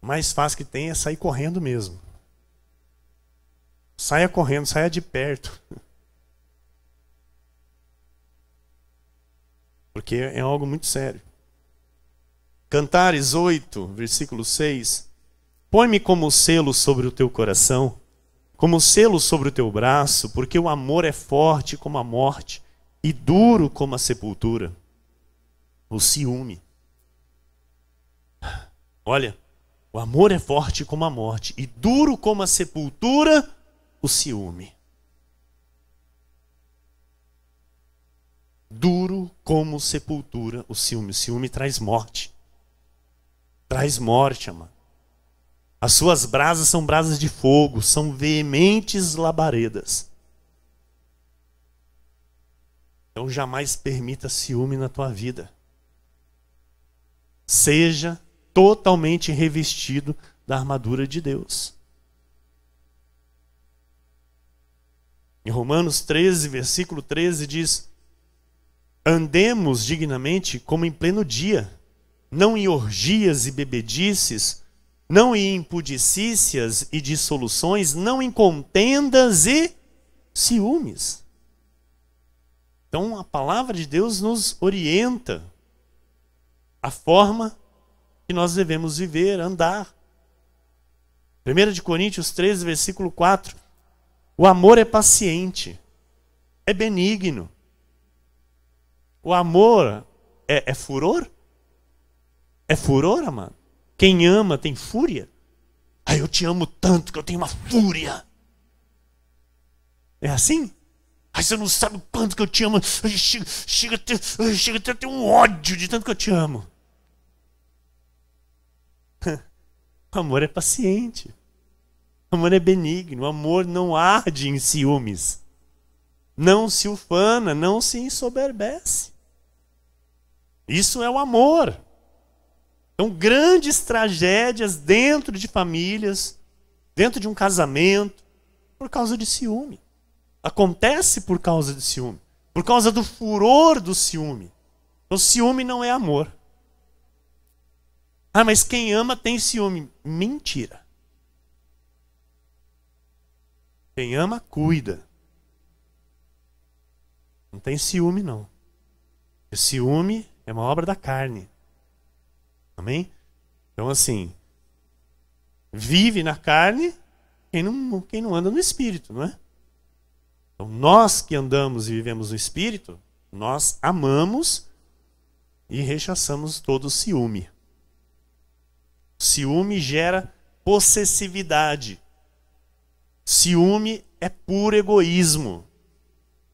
O mais fácil que tem é sair correndo mesmo. Saia correndo, saia de perto. Porque é algo muito sério. Cantares 8, versículo 6. Põe-me como selo sobre o teu coração, como selo sobre o teu braço, porque o amor é forte como a morte e duro como a sepultura. O ciúme. Olha, o amor é forte como a morte e duro como a sepultura, o ciúme. Duro como sepultura, o ciúme. O ciúme traz morte. Traz morte, amado. As suas brasas são brasas de fogo, são veementes labaredas. Então jamais permita ciúme na tua vida. Seja totalmente revestido da armadura de Deus. Em Romanos 13, versículo 13 diz: andemos dignamente como em pleno dia, não em orgias e bebedices, não em impudicícias e dissoluções, não em contendas e ciúmes. Então a palavra de Deus nos orienta a forma que nós devemos viver, andar. 1 Coríntios 13, versículo 4. O amor é paciente, é benigno. O amor é furor? É furor, amado? Quem ama tem fúria? Ai, eu te amo tanto que eu tenho uma fúria. É assim? Ai, você não sabe o quanto que eu te amo. Chega até a ter um ódio de tanto que eu te amo. O amor é paciente. O amor é benigno. O amor não arde em ciúmes. Não se ufana, não se ensoberbece. Isso é o amor. Então, grandes tragédias dentro de famílias, dentro de um casamento, por causa de ciúme. Acontece por causa de ciúme. Por causa do furor do ciúme. Então, ciúme não é amor. Ah, mas quem ama tem ciúme. Mentira. Quem ama, cuida. Não tem ciúme, não. O ciúme é uma obra da carne. Amém? Então, assim, vive na carne quem não anda no Espírito, não é? Então, nós que andamos e vivemos no Espírito, nós amamos e rechaçamos todo o ciúme. Ciúme gera possessividade. Ciúme é puro egoísmo.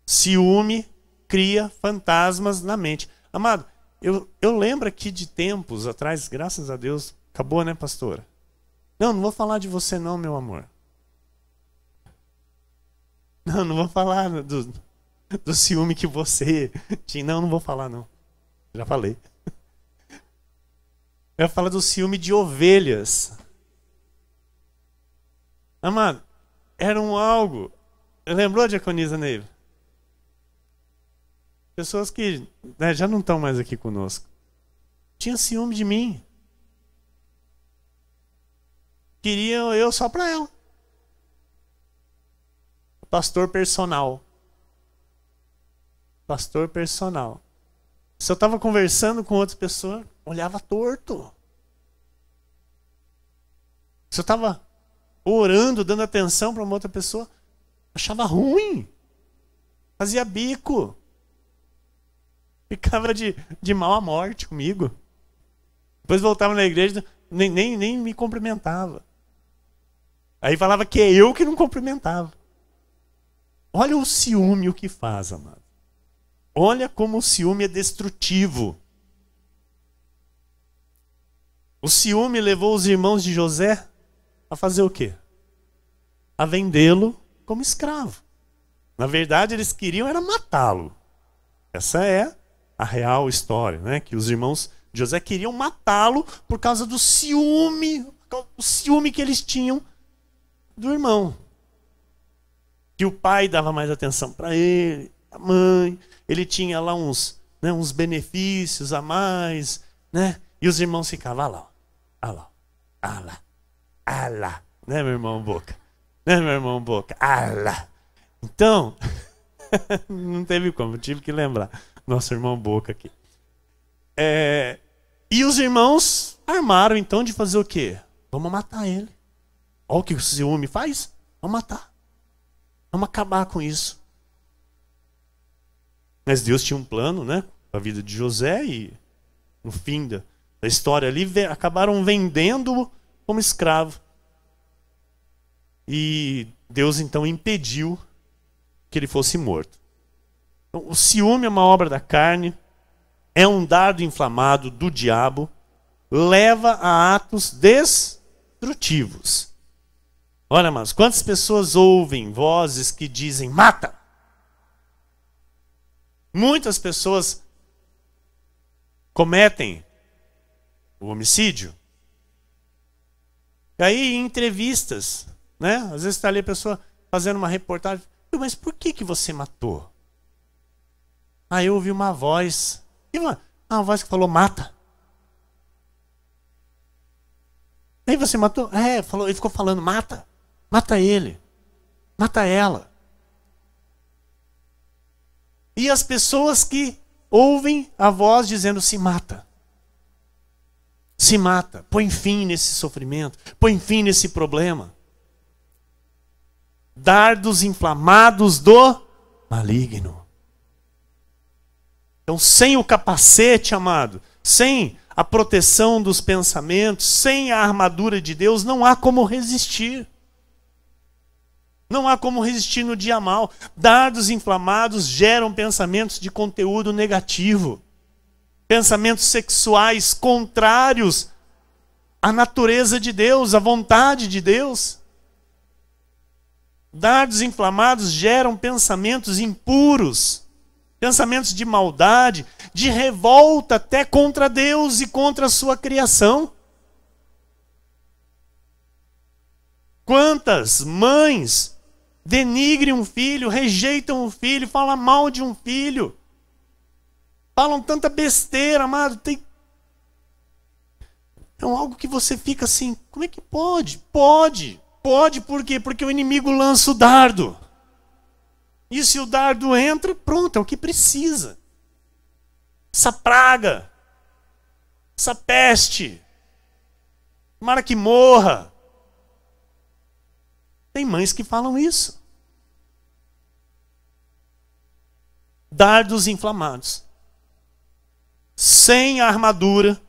Ciúme cria fantasmas na mente. Amado, eu lembro aqui de tempos atrás, graças a Deus, acabou, né, pastora? Não vou falar de você não, meu amor. Não vou falar do ciúme que você tinha. Não vou falar não. Já falei. Eu falo do ciúme de ovelhas. Amado, era algo. Lembrou, diaconisa Neiva? Pessoas que já não estão mais aqui conosco. Tinha ciúme de mim. Queriam eu só para ela. Pastor personal. Pastor personal. Se eu estava conversando com outra pessoa, olhava torto. Se eu estava orando, dando atenção para uma outra pessoa, achava ruim. Fazia bico. Ficava de mal à morte comigo. Depois voltava na igreja, nem me cumprimentava. Aí falava que é eu que não cumprimentava. Olha o ciúme o que faz, amado. Olha como o ciúme é destrutivo. O ciúme levou os irmãos de José a fazer o quê? A vendê-lo como escravo. Na verdade, eles queriam era matá-lo. Essa é a real história, né? Que os irmãos de José queriam matá-lo por causa do ciúme, o ciúme que eles tinham do irmão. Que o pai dava mais atenção para ele, a mãe, ele tinha lá uns benefícios a mais, né? E os irmãos ficavam lá, lá, né, meu irmão Boca? Né, meu irmão Boca? Lá. Então, não teve como, eu tive que lembrar. Nosso irmão Boca aqui. E os irmãos armaram então de fazer o quê? Vamos matar ele. Olha o que o ciúme faz. Vamos matar. Vamos acabar com isso. Mas Deus tinha um plano, né? Para a vida de José e no fim da história ali acabaram vendendo-o como escravo. E Deus então impediu que ele fosse morto. Então, o ciúme é uma obra da carne, é um dardo inflamado do diabo, leva a atos destrutivos. Olha, mas quantas pessoas ouvem vozes que dizem mata? Muitas pessoas cometem o homicídio. E aí, em entrevistas, né? Às vezes está ali a pessoa fazendo uma reportagem. Mas por que você matou? Aí eu ouvi uma voz. Uma voz que falou mata. Aí você matou? Ele ficou falando mata. Mata ele. Mata ela. E as pessoas que ouvem a voz dizendo se mata. Se mata. Põe fim nesse sofrimento. Põe fim nesse problema. Dardos inflamados do maligno. Então, sem o capacete, amado, sem a proteção dos pensamentos, sem a armadura de Deus, não há como resistir. Não há como resistir no dia mau. Dardos inflamados geram pensamentos de conteúdo negativo. Pensamentos sexuais contrários à natureza de Deus, à vontade de Deus. Dardos inflamados geram pensamentos impuros, pensamentos de maldade, de revolta até contra Deus e contra a sua criação. Quantas mães denigrem um filho, rejeitam um filho, falam mal de um filho, falam tanta besteira, amado. É algo que você fica assim, como é que pode? Pode, por quê? Porque o inimigo lança o dardo. E se o dardo entra, pronto, é o que precisa. Essa praga, essa peste, tomara que morra. Tem mães que falam isso. Dardos inflamados. Sem a armadura,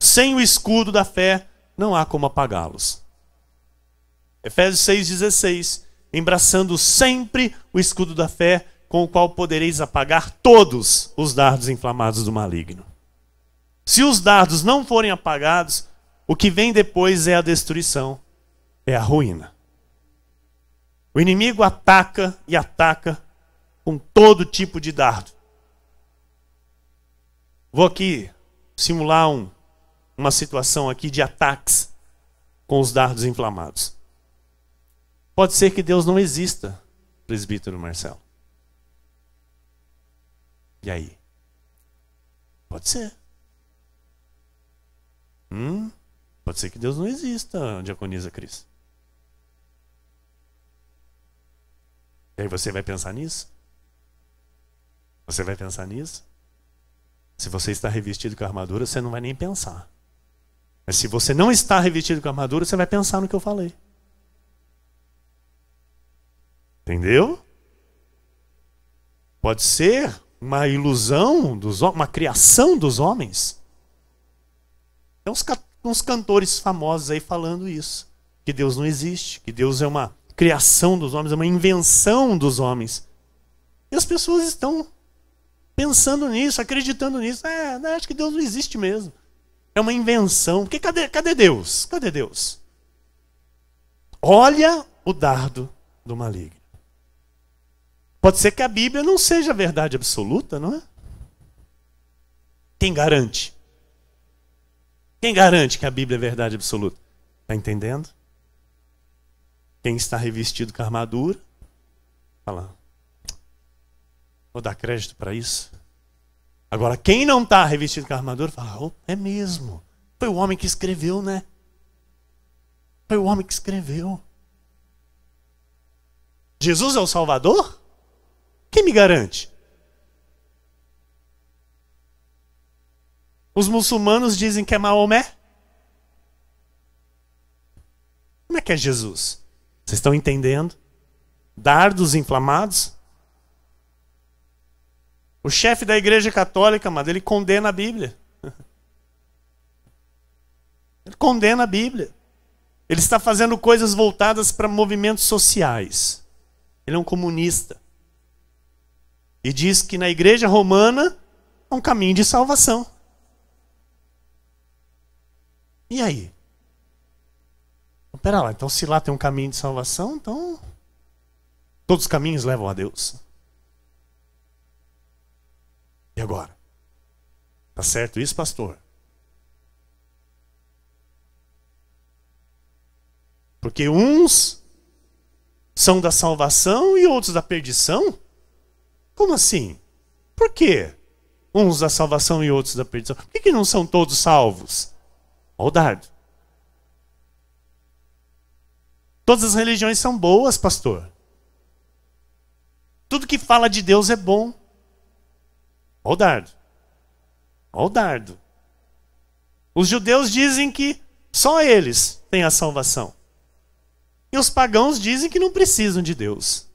sem o escudo da fé, não há como apagá-los. Efésios 6,16. Embraçando sempre o escudo da fé, com o qual podereis apagar todos os dardos inflamados do maligno. Se os dardos não forem apagados, o que vem depois é a destruição, é a ruína. O inimigo ataca e ataca com todo tipo de dardo. Vou aqui simular uma situação aqui de ataques com os dardos inflamados. Pode ser que Deus não exista, presbítero Marcelo. E aí? Pode ser. Pode ser que Deus não exista, diaconisa Cris. E aí você vai pensar nisso? Você vai pensar nisso? Se você está revestido com a armadura, você não vai nem pensar. Mas se você não está revestido com a armadura, você vai pensar no que eu falei. Entendeu? Pode ser uma ilusão dos homens, uma criação dos homens. Tem uns cantores famosos aí falando isso. Que Deus não existe, que Deus é uma criação dos homens, é uma invenção dos homens. E as pessoas estão pensando nisso, acreditando nisso. Acho que Deus não existe mesmo. É uma invenção. Porque cadê Deus? Cadê Deus? Olha o dardo do maligno. Pode ser que a Bíblia não seja a verdade absoluta, não é? Quem garante? Quem garante que a Bíblia é verdade absoluta? Está entendendo? Quem está revestido com a armadura, fala, vou dar crédito para isso. Agora, quem não está revestido com a armadura, fala, é mesmo. Foi o homem que escreveu, né? Foi o homem que escreveu. Jesus é o Salvador? Quem me garante? Os muçulmanos dizem que é Maomé. Como é que é Jesus? Vocês estão entendendo? Dardos inflamados? O chefe da igreja católica, amado, ele condena a Bíblia. Ele condena a Bíblia. Ele está fazendo coisas voltadas para movimentos sociais. Ele é um comunista. E diz que na igreja romana é um caminho de salvação. E aí? Pera lá, então se lá tem um caminho de salvação, então todos os caminhos levam a Deus. E agora? Tá certo isso, pastor? Porque uns são da salvação e outros da perdição? Como assim? Por quê? Uns da salvação e outros da perdição. Por que não são todos salvos? Olha o dardo. Todas as religiões são boas, pastor. Tudo que fala de Deus é bom. Olha o dardo. Olha o dardo. Os judeus dizem que só eles têm a salvação. E os pagãos dizem que não precisam de Deus.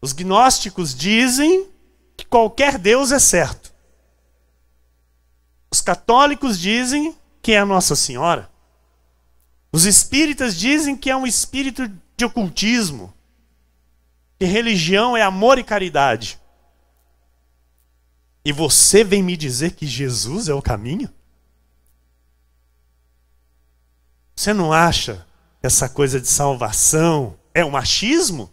Os gnósticos dizem que qualquer Deus é certo. Os católicos dizem que é a Nossa Senhora. Os espíritas dizem que é um espírito de ocultismo. Que religião é amor e caridade. E você vem me dizer que Jesus é o caminho? Você não acha que essa coisa de salvação é um machismo?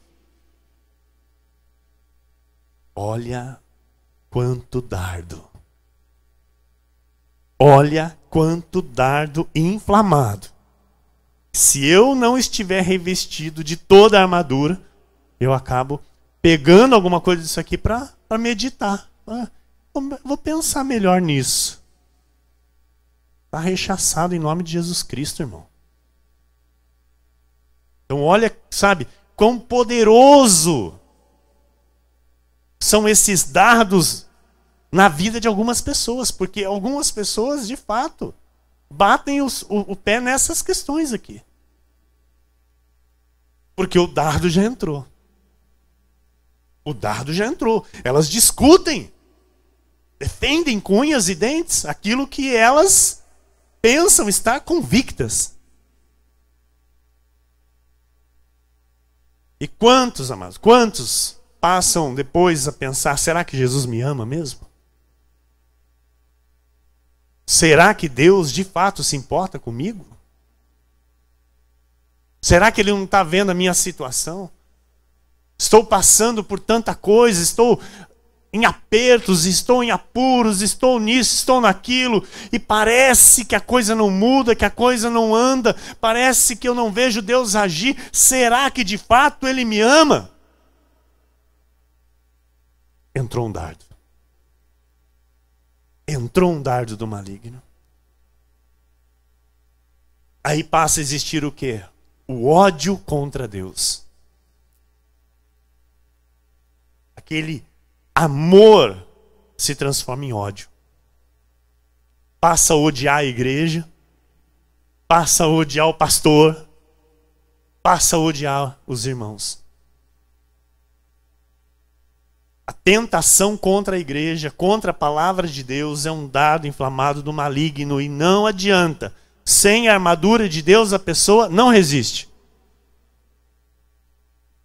Olha quanto dardo. Olha quanto dardo inflamado. Se eu não estiver revestido de toda a armadura, eu acabo pegando alguma coisa disso aqui para meditar. Vou pensar melhor nisso. Está rechaçado em nome de Jesus Cristo, irmão. Então olha, sabe, quão poderoso são esses dardos na vida de algumas pessoas. Porque algumas pessoas, de fato, batem o pé nessas questões aqui. Porque o dardo já entrou. O dardo já entrou. Elas discutem. Defendem com unhas e dentes aquilo que elas pensam estar convictas. E quantos, amados, quantos passam depois a pensar, será que Jesus me ama mesmo? Será que Deus de fato se importa comigo? Será que Ele não está vendo a minha situação? Estou passando por tanta coisa, estou em apertos, estou em apuros, estou nisso, estou naquilo, e parece que a coisa não muda, que a coisa não anda, parece que eu não vejo Deus agir. Será que de fato Ele me ama? Entrou um dardo. Entrou um dardo do maligno. Aí passa a existir o quê? O ódio contra Deus. Aquele amor se transforma em ódio. Passa a odiar a igreja, passa a odiar o pastor, passa a odiar os irmãos. A tentação contra a igreja, contra a palavra de Deus, é um dardo inflamado do maligno e não adianta. Sem a armadura de Deus, a pessoa não resiste.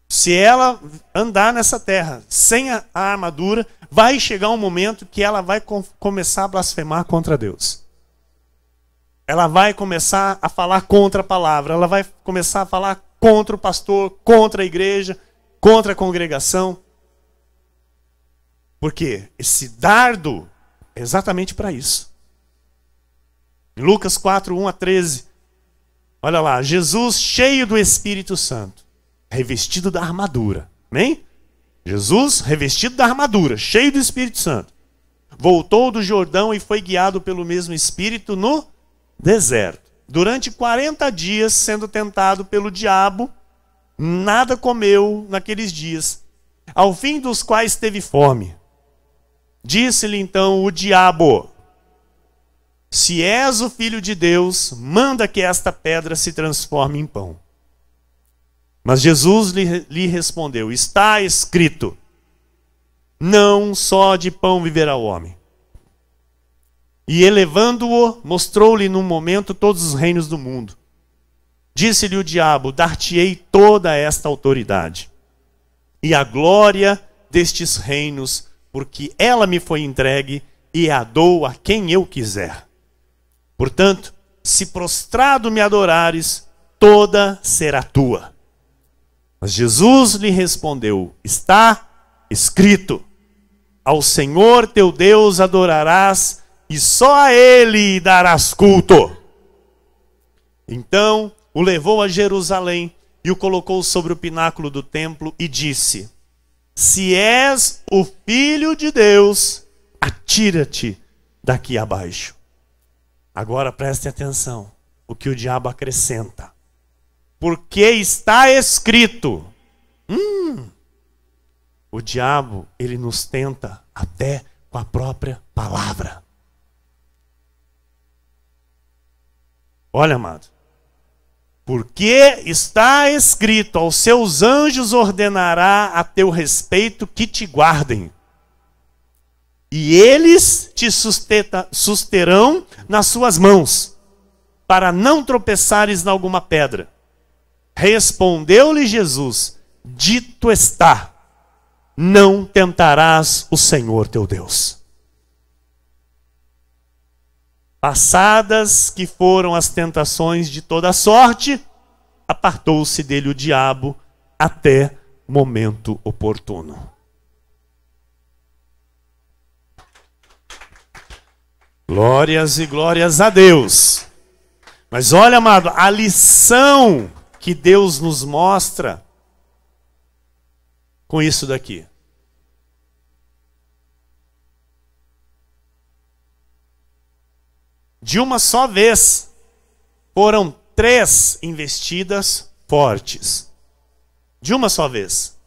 Se ela andar nessa terra sem a armadura, vai chegar um momento que ela vai começar a blasfemar contra Deus. Ela vai começar a falar contra a palavra, ela vai começar a falar contra o pastor, contra a igreja, contra a congregação. Por quê? Esse dardo é exatamente para isso. Em Lucas 4, 1 a 13, olha lá, Jesus cheio do Espírito Santo, revestido da armadura. Amém? Jesus revestido da armadura, cheio do Espírito Santo. Voltou do Jordão e foi guiado pelo mesmo Espírito no deserto. Durante 40 dias, sendo tentado pelo diabo, nada comeu naqueles dias, ao fim dos quais teve fome. Disse-lhe então o diabo: se és o Filho de Deus, manda que esta pedra se transforme em pão. Mas Jesus lhe respondeu: está escrito, não só de pão viverá o homem. E elevando-o, mostrou-lhe num momento todos os reinos do mundo. Disse-lhe o diabo: dar-te-ei toda esta autoridade e a glória destes reinos, porque ela me foi entregue e a dou a quem eu quiser. Portanto, se prostrado me adorares, toda será tua. Mas Jesus lhe respondeu: está escrito, ao Senhor teu Deus adorarás e só a Ele darás culto. Então o levou a Jerusalém e o colocou sobre o pináculo do templo e disse: se és o Filho de Deus, atira-te daqui abaixo. Agora preste atenção, o que o diabo acrescenta. Porque está escrito. O diabo, ele nos tenta até com a própria palavra. Olha, amado. Porque está escrito, aos seus anjos ordenará a teu respeito que te guardem. e eles te susterão nas suas mãos, para não tropeçares em alguma pedra. Respondeu-lhe Jesus: dito está, não tentarás o Senhor teu Deus. Passadas que foram as tentações de toda sorte, apartou-se dele o diabo até momento oportuno. Glórias e glórias a Deus. Mas olha, amado, a lição que Deus nos mostra com isso daqui. De uma só vez, foram 3 investidas fortes. De uma só vez.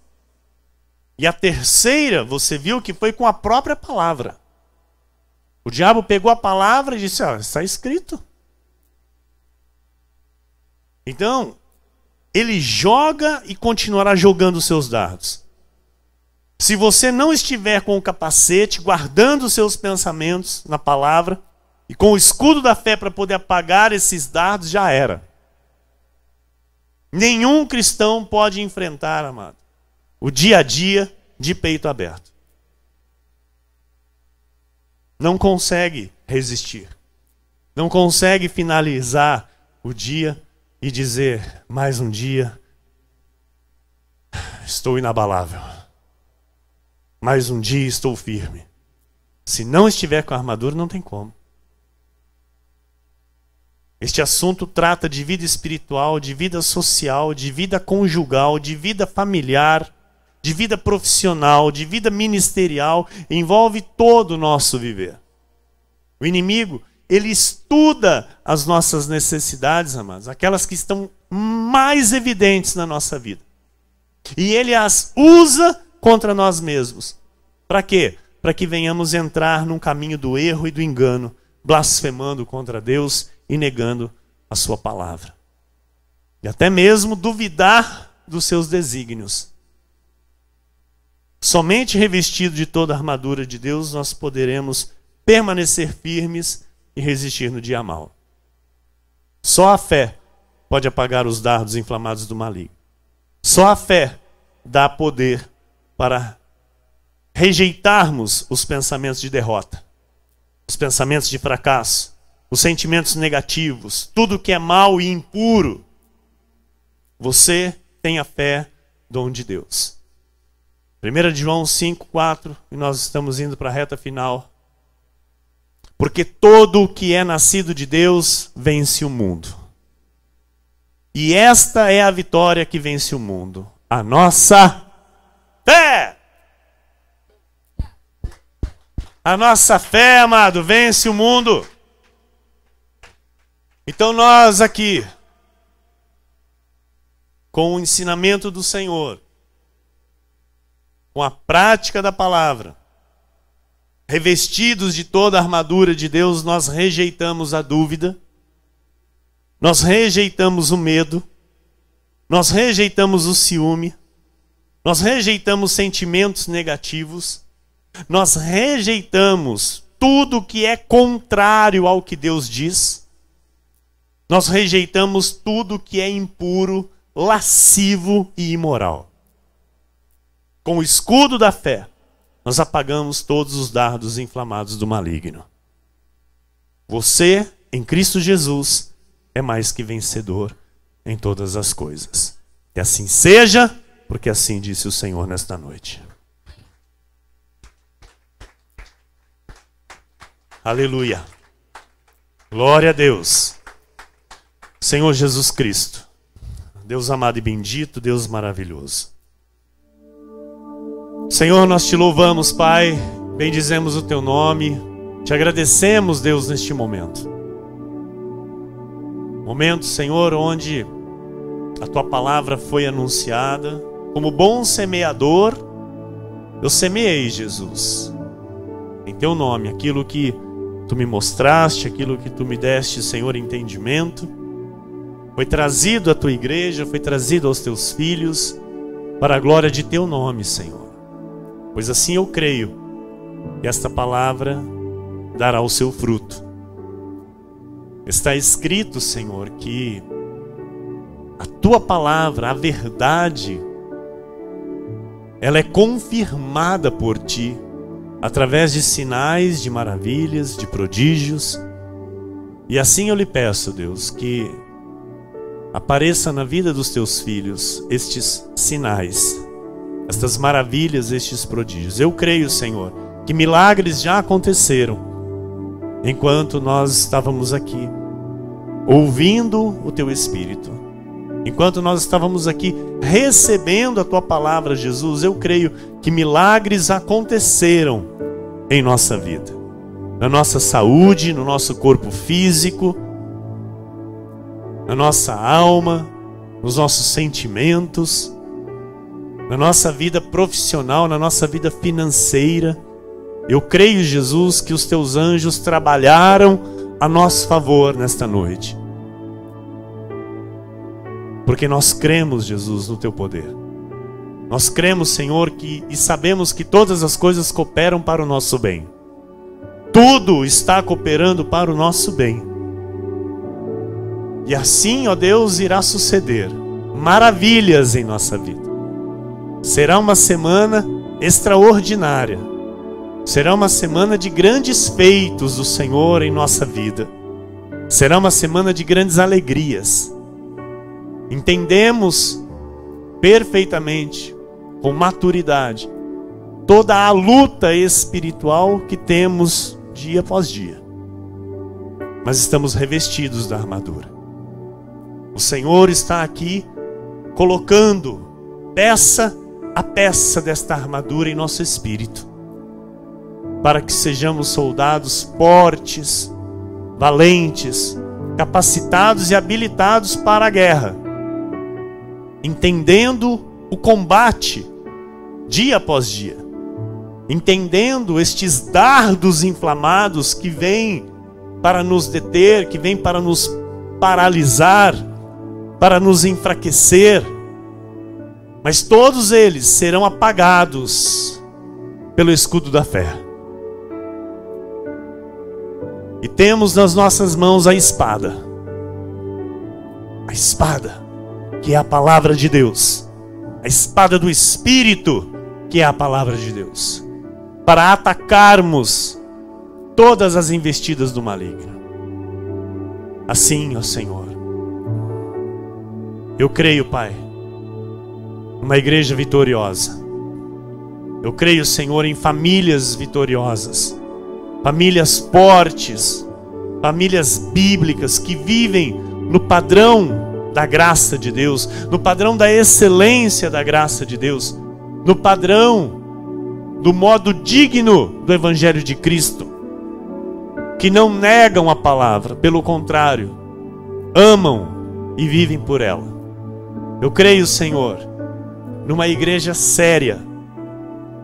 E a terceira, você viu que foi com a própria palavra. O diabo pegou a palavra e disse: ó, está escrito. Então, ele joga e continuará jogando os seus dardos. Se você não estiver com o capacete, guardando os seus pensamentos na palavra, e com o escudo da fé para poder apagar esses dardos, já era. Nenhum cristão pode enfrentar, amado, o dia a dia de peito aberto. Não consegue resistir. Não consegue finalizar o dia e dizer: mais um dia, estou inabalável. Mais um dia estou firme. Se não estiver com a armadura, não tem como. Este assunto trata de vida espiritual, de vida social, de vida conjugal, de vida familiar, de vida profissional, de vida ministerial, envolve todo o nosso viver. O inimigo, ele estuda as nossas necessidades, amados, aquelas que estão mais evidentes na nossa vida. E ele as usa contra nós mesmos. Para quê? Para que venhamos entrar num caminho do erro e do engano, blasfemando contra Deus e negando a sua palavra. E até mesmo duvidar dos seus desígnios. Somente revestido de toda a armadura de Deus, nós poderemos permanecer firmes e resistir no dia mau. Só a fé pode apagar os dardos inflamados do maligno. Só a fé dá poder para rejeitarmos os pensamentos de derrota, os pensamentos de fracasso, os sentimentos negativos, tudo que é mal e impuro. Você tem a fé, dom de Deus. 1 João 5,4, e nós estamos indo para a reta final. Porque todo o que é nascido de Deus vence o mundo. E esta é a vitória que vence o mundo: a nossa fé. A nossa fé, amado, vence o mundo. Então nós aqui, com o ensinamento do Senhor, com a prática da palavra, revestidos de toda a armadura de Deus, nós rejeitamos a dúvida, nós rejeitamos o medo, nós rejeitamos o ciúme, nós rejeitamos sentimentos negativos, nós rejeitamos tudo que é contrário ao que Deus diz, nós rejeitamos tudo que é impuro, lascivo e imoral. Com o escudo da fé, nós apagamos todos os dardos inflamados do maligno. Você, em Cristo Jesus, é mais que vencedor em todas as coisas. Que assim seja, porque assim disse o Senhor nesta noite. Aleluia. Glória a Deus. Senhor Jesus Cristo, Deus amado e bendito, Deus maravilhoso. Senhor, nós te louvamos, Pai, bendizemos o teu nome, te agradecemos, Deus, neste momento. Momento, Senhor, onde a tua palavra foi anunciada. Como bom semeador, eu semeei, Jesus, em teu nome, aquilo que tu me mostraste, aquilo que tu me deste, Senhor, entendimento. Foi trazido à tua igreja, foi trazido aos teus filhos, para a glória de teu nome, Senhor. Pois assim eu creio e esta palavra dará o seu fruto. Está escrito, Senhor, que a tua palavra, a verdade, ela é confirmada por ti através de sinais, de maravilhas, de prodígios. E assim eu lhe peço, Deus, que apareça na vida dos teus filhos estes sinais, estas maravilhas, estes prodígios. Eu creio, Senhor, que milagres já aconteceram enquanto nós estávamos aqui, ouvindo o teu Espírito. Enquanto nós estávamos aqui recebendo a tua palavra, Jesus, eu creio que milagres aconteceram em nossa vida, na nossa saúde, no nosso corpo físico, na nossa alma, nos nossos sentimentos, na nossa vida profissional, na nossa vida financeira. Eu creio, Jesus, que os teus anjos trabalharam a nosso favor nesta noite. Porque nós cremos, Jesus, no teu poder. Nós cremos, Senhor, e sabemos que todas as coisas cooperam para o nosso bem. Tudo está cooperando para o nosso bem. E assim, ó Deus, irá suceder maravilhas em nossa vida. Será uma semana extraordinária. Será uma semana de grandes feitos do Senhor em nossa vida. Será uma semana de grandes alegrias. Entendemos perfeitamente, com maturidade, toda a luta espiritual que temos dia após dia. Mas estamos revestidos da armadura. O Senhor está aqui colocando peça a peça desta armadura em nosso espírito, para que sejamos soldados fortes, valentes, capacitados e habilitados para a guerra, entendendo o combate dia após dia, entendendo estes dardos inflamados que vêm para nos deter, que vêm para nos paralisar, para nos enfraquecer, mas todos eles serão apagados pelo escudo da fé. E temos nas nossas mãos a espada, que é a palavra de Deus, a espada do Espírito, que é a palavra de Deus, para atacarmos todas as investidas do maligno. Assim, ó Senhor, eu creio, Pai, numa igreja vitoriosa. Eu creio, Senhor, em famílias vitoriosas, famílias fortes, famílias bíblicas que vivem no padrão da graça de Deus, no padrão da excelência da graça de Deus, no padrão do modo digno do Evangelho de Cristo, que não negam a palavra, pelo contrário, amam e vivem por ela. Eu creio, Senhor, numa igreja séria.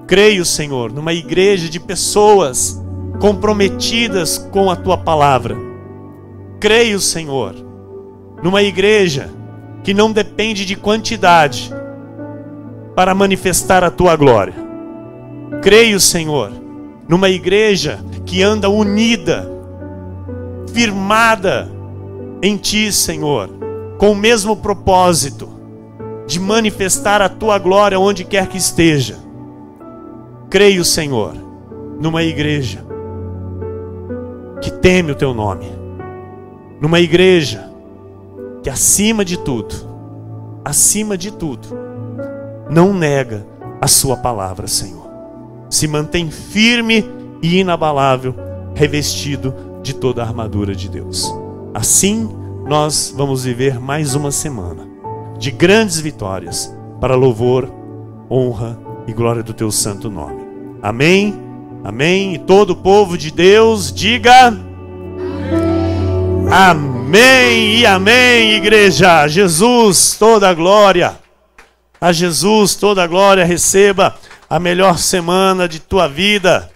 Creio, Senhor, numa igreja de pessoas comprometidas com a tua palavra. Creio, Senhor, numa igreja que não depende de quantidade para manifestar a tua glória. Creio, Senhor, numa igreja que anda unida, firmada em ti, Senhor, com o mesmo propósito de manifestar a tua glória onde quer que esteja. Creio, Senhor, numa igreja que teme o teu nome, numa igreja que acima de tudo, não nega a sua palavra, Senhor. Se mantém firme e inabalável, revestido de toda a armadura de Deus. Assim, nós vamos viver mais uma semana de grandes vitórias, para louvor, honra e glória do teu santo nome. Amém, amém. E todo o povo de Deus diga amém e amém, igreja. A Jesus toda a glória, a Jesus toda a glória. Receba a melhor semana de tua vida.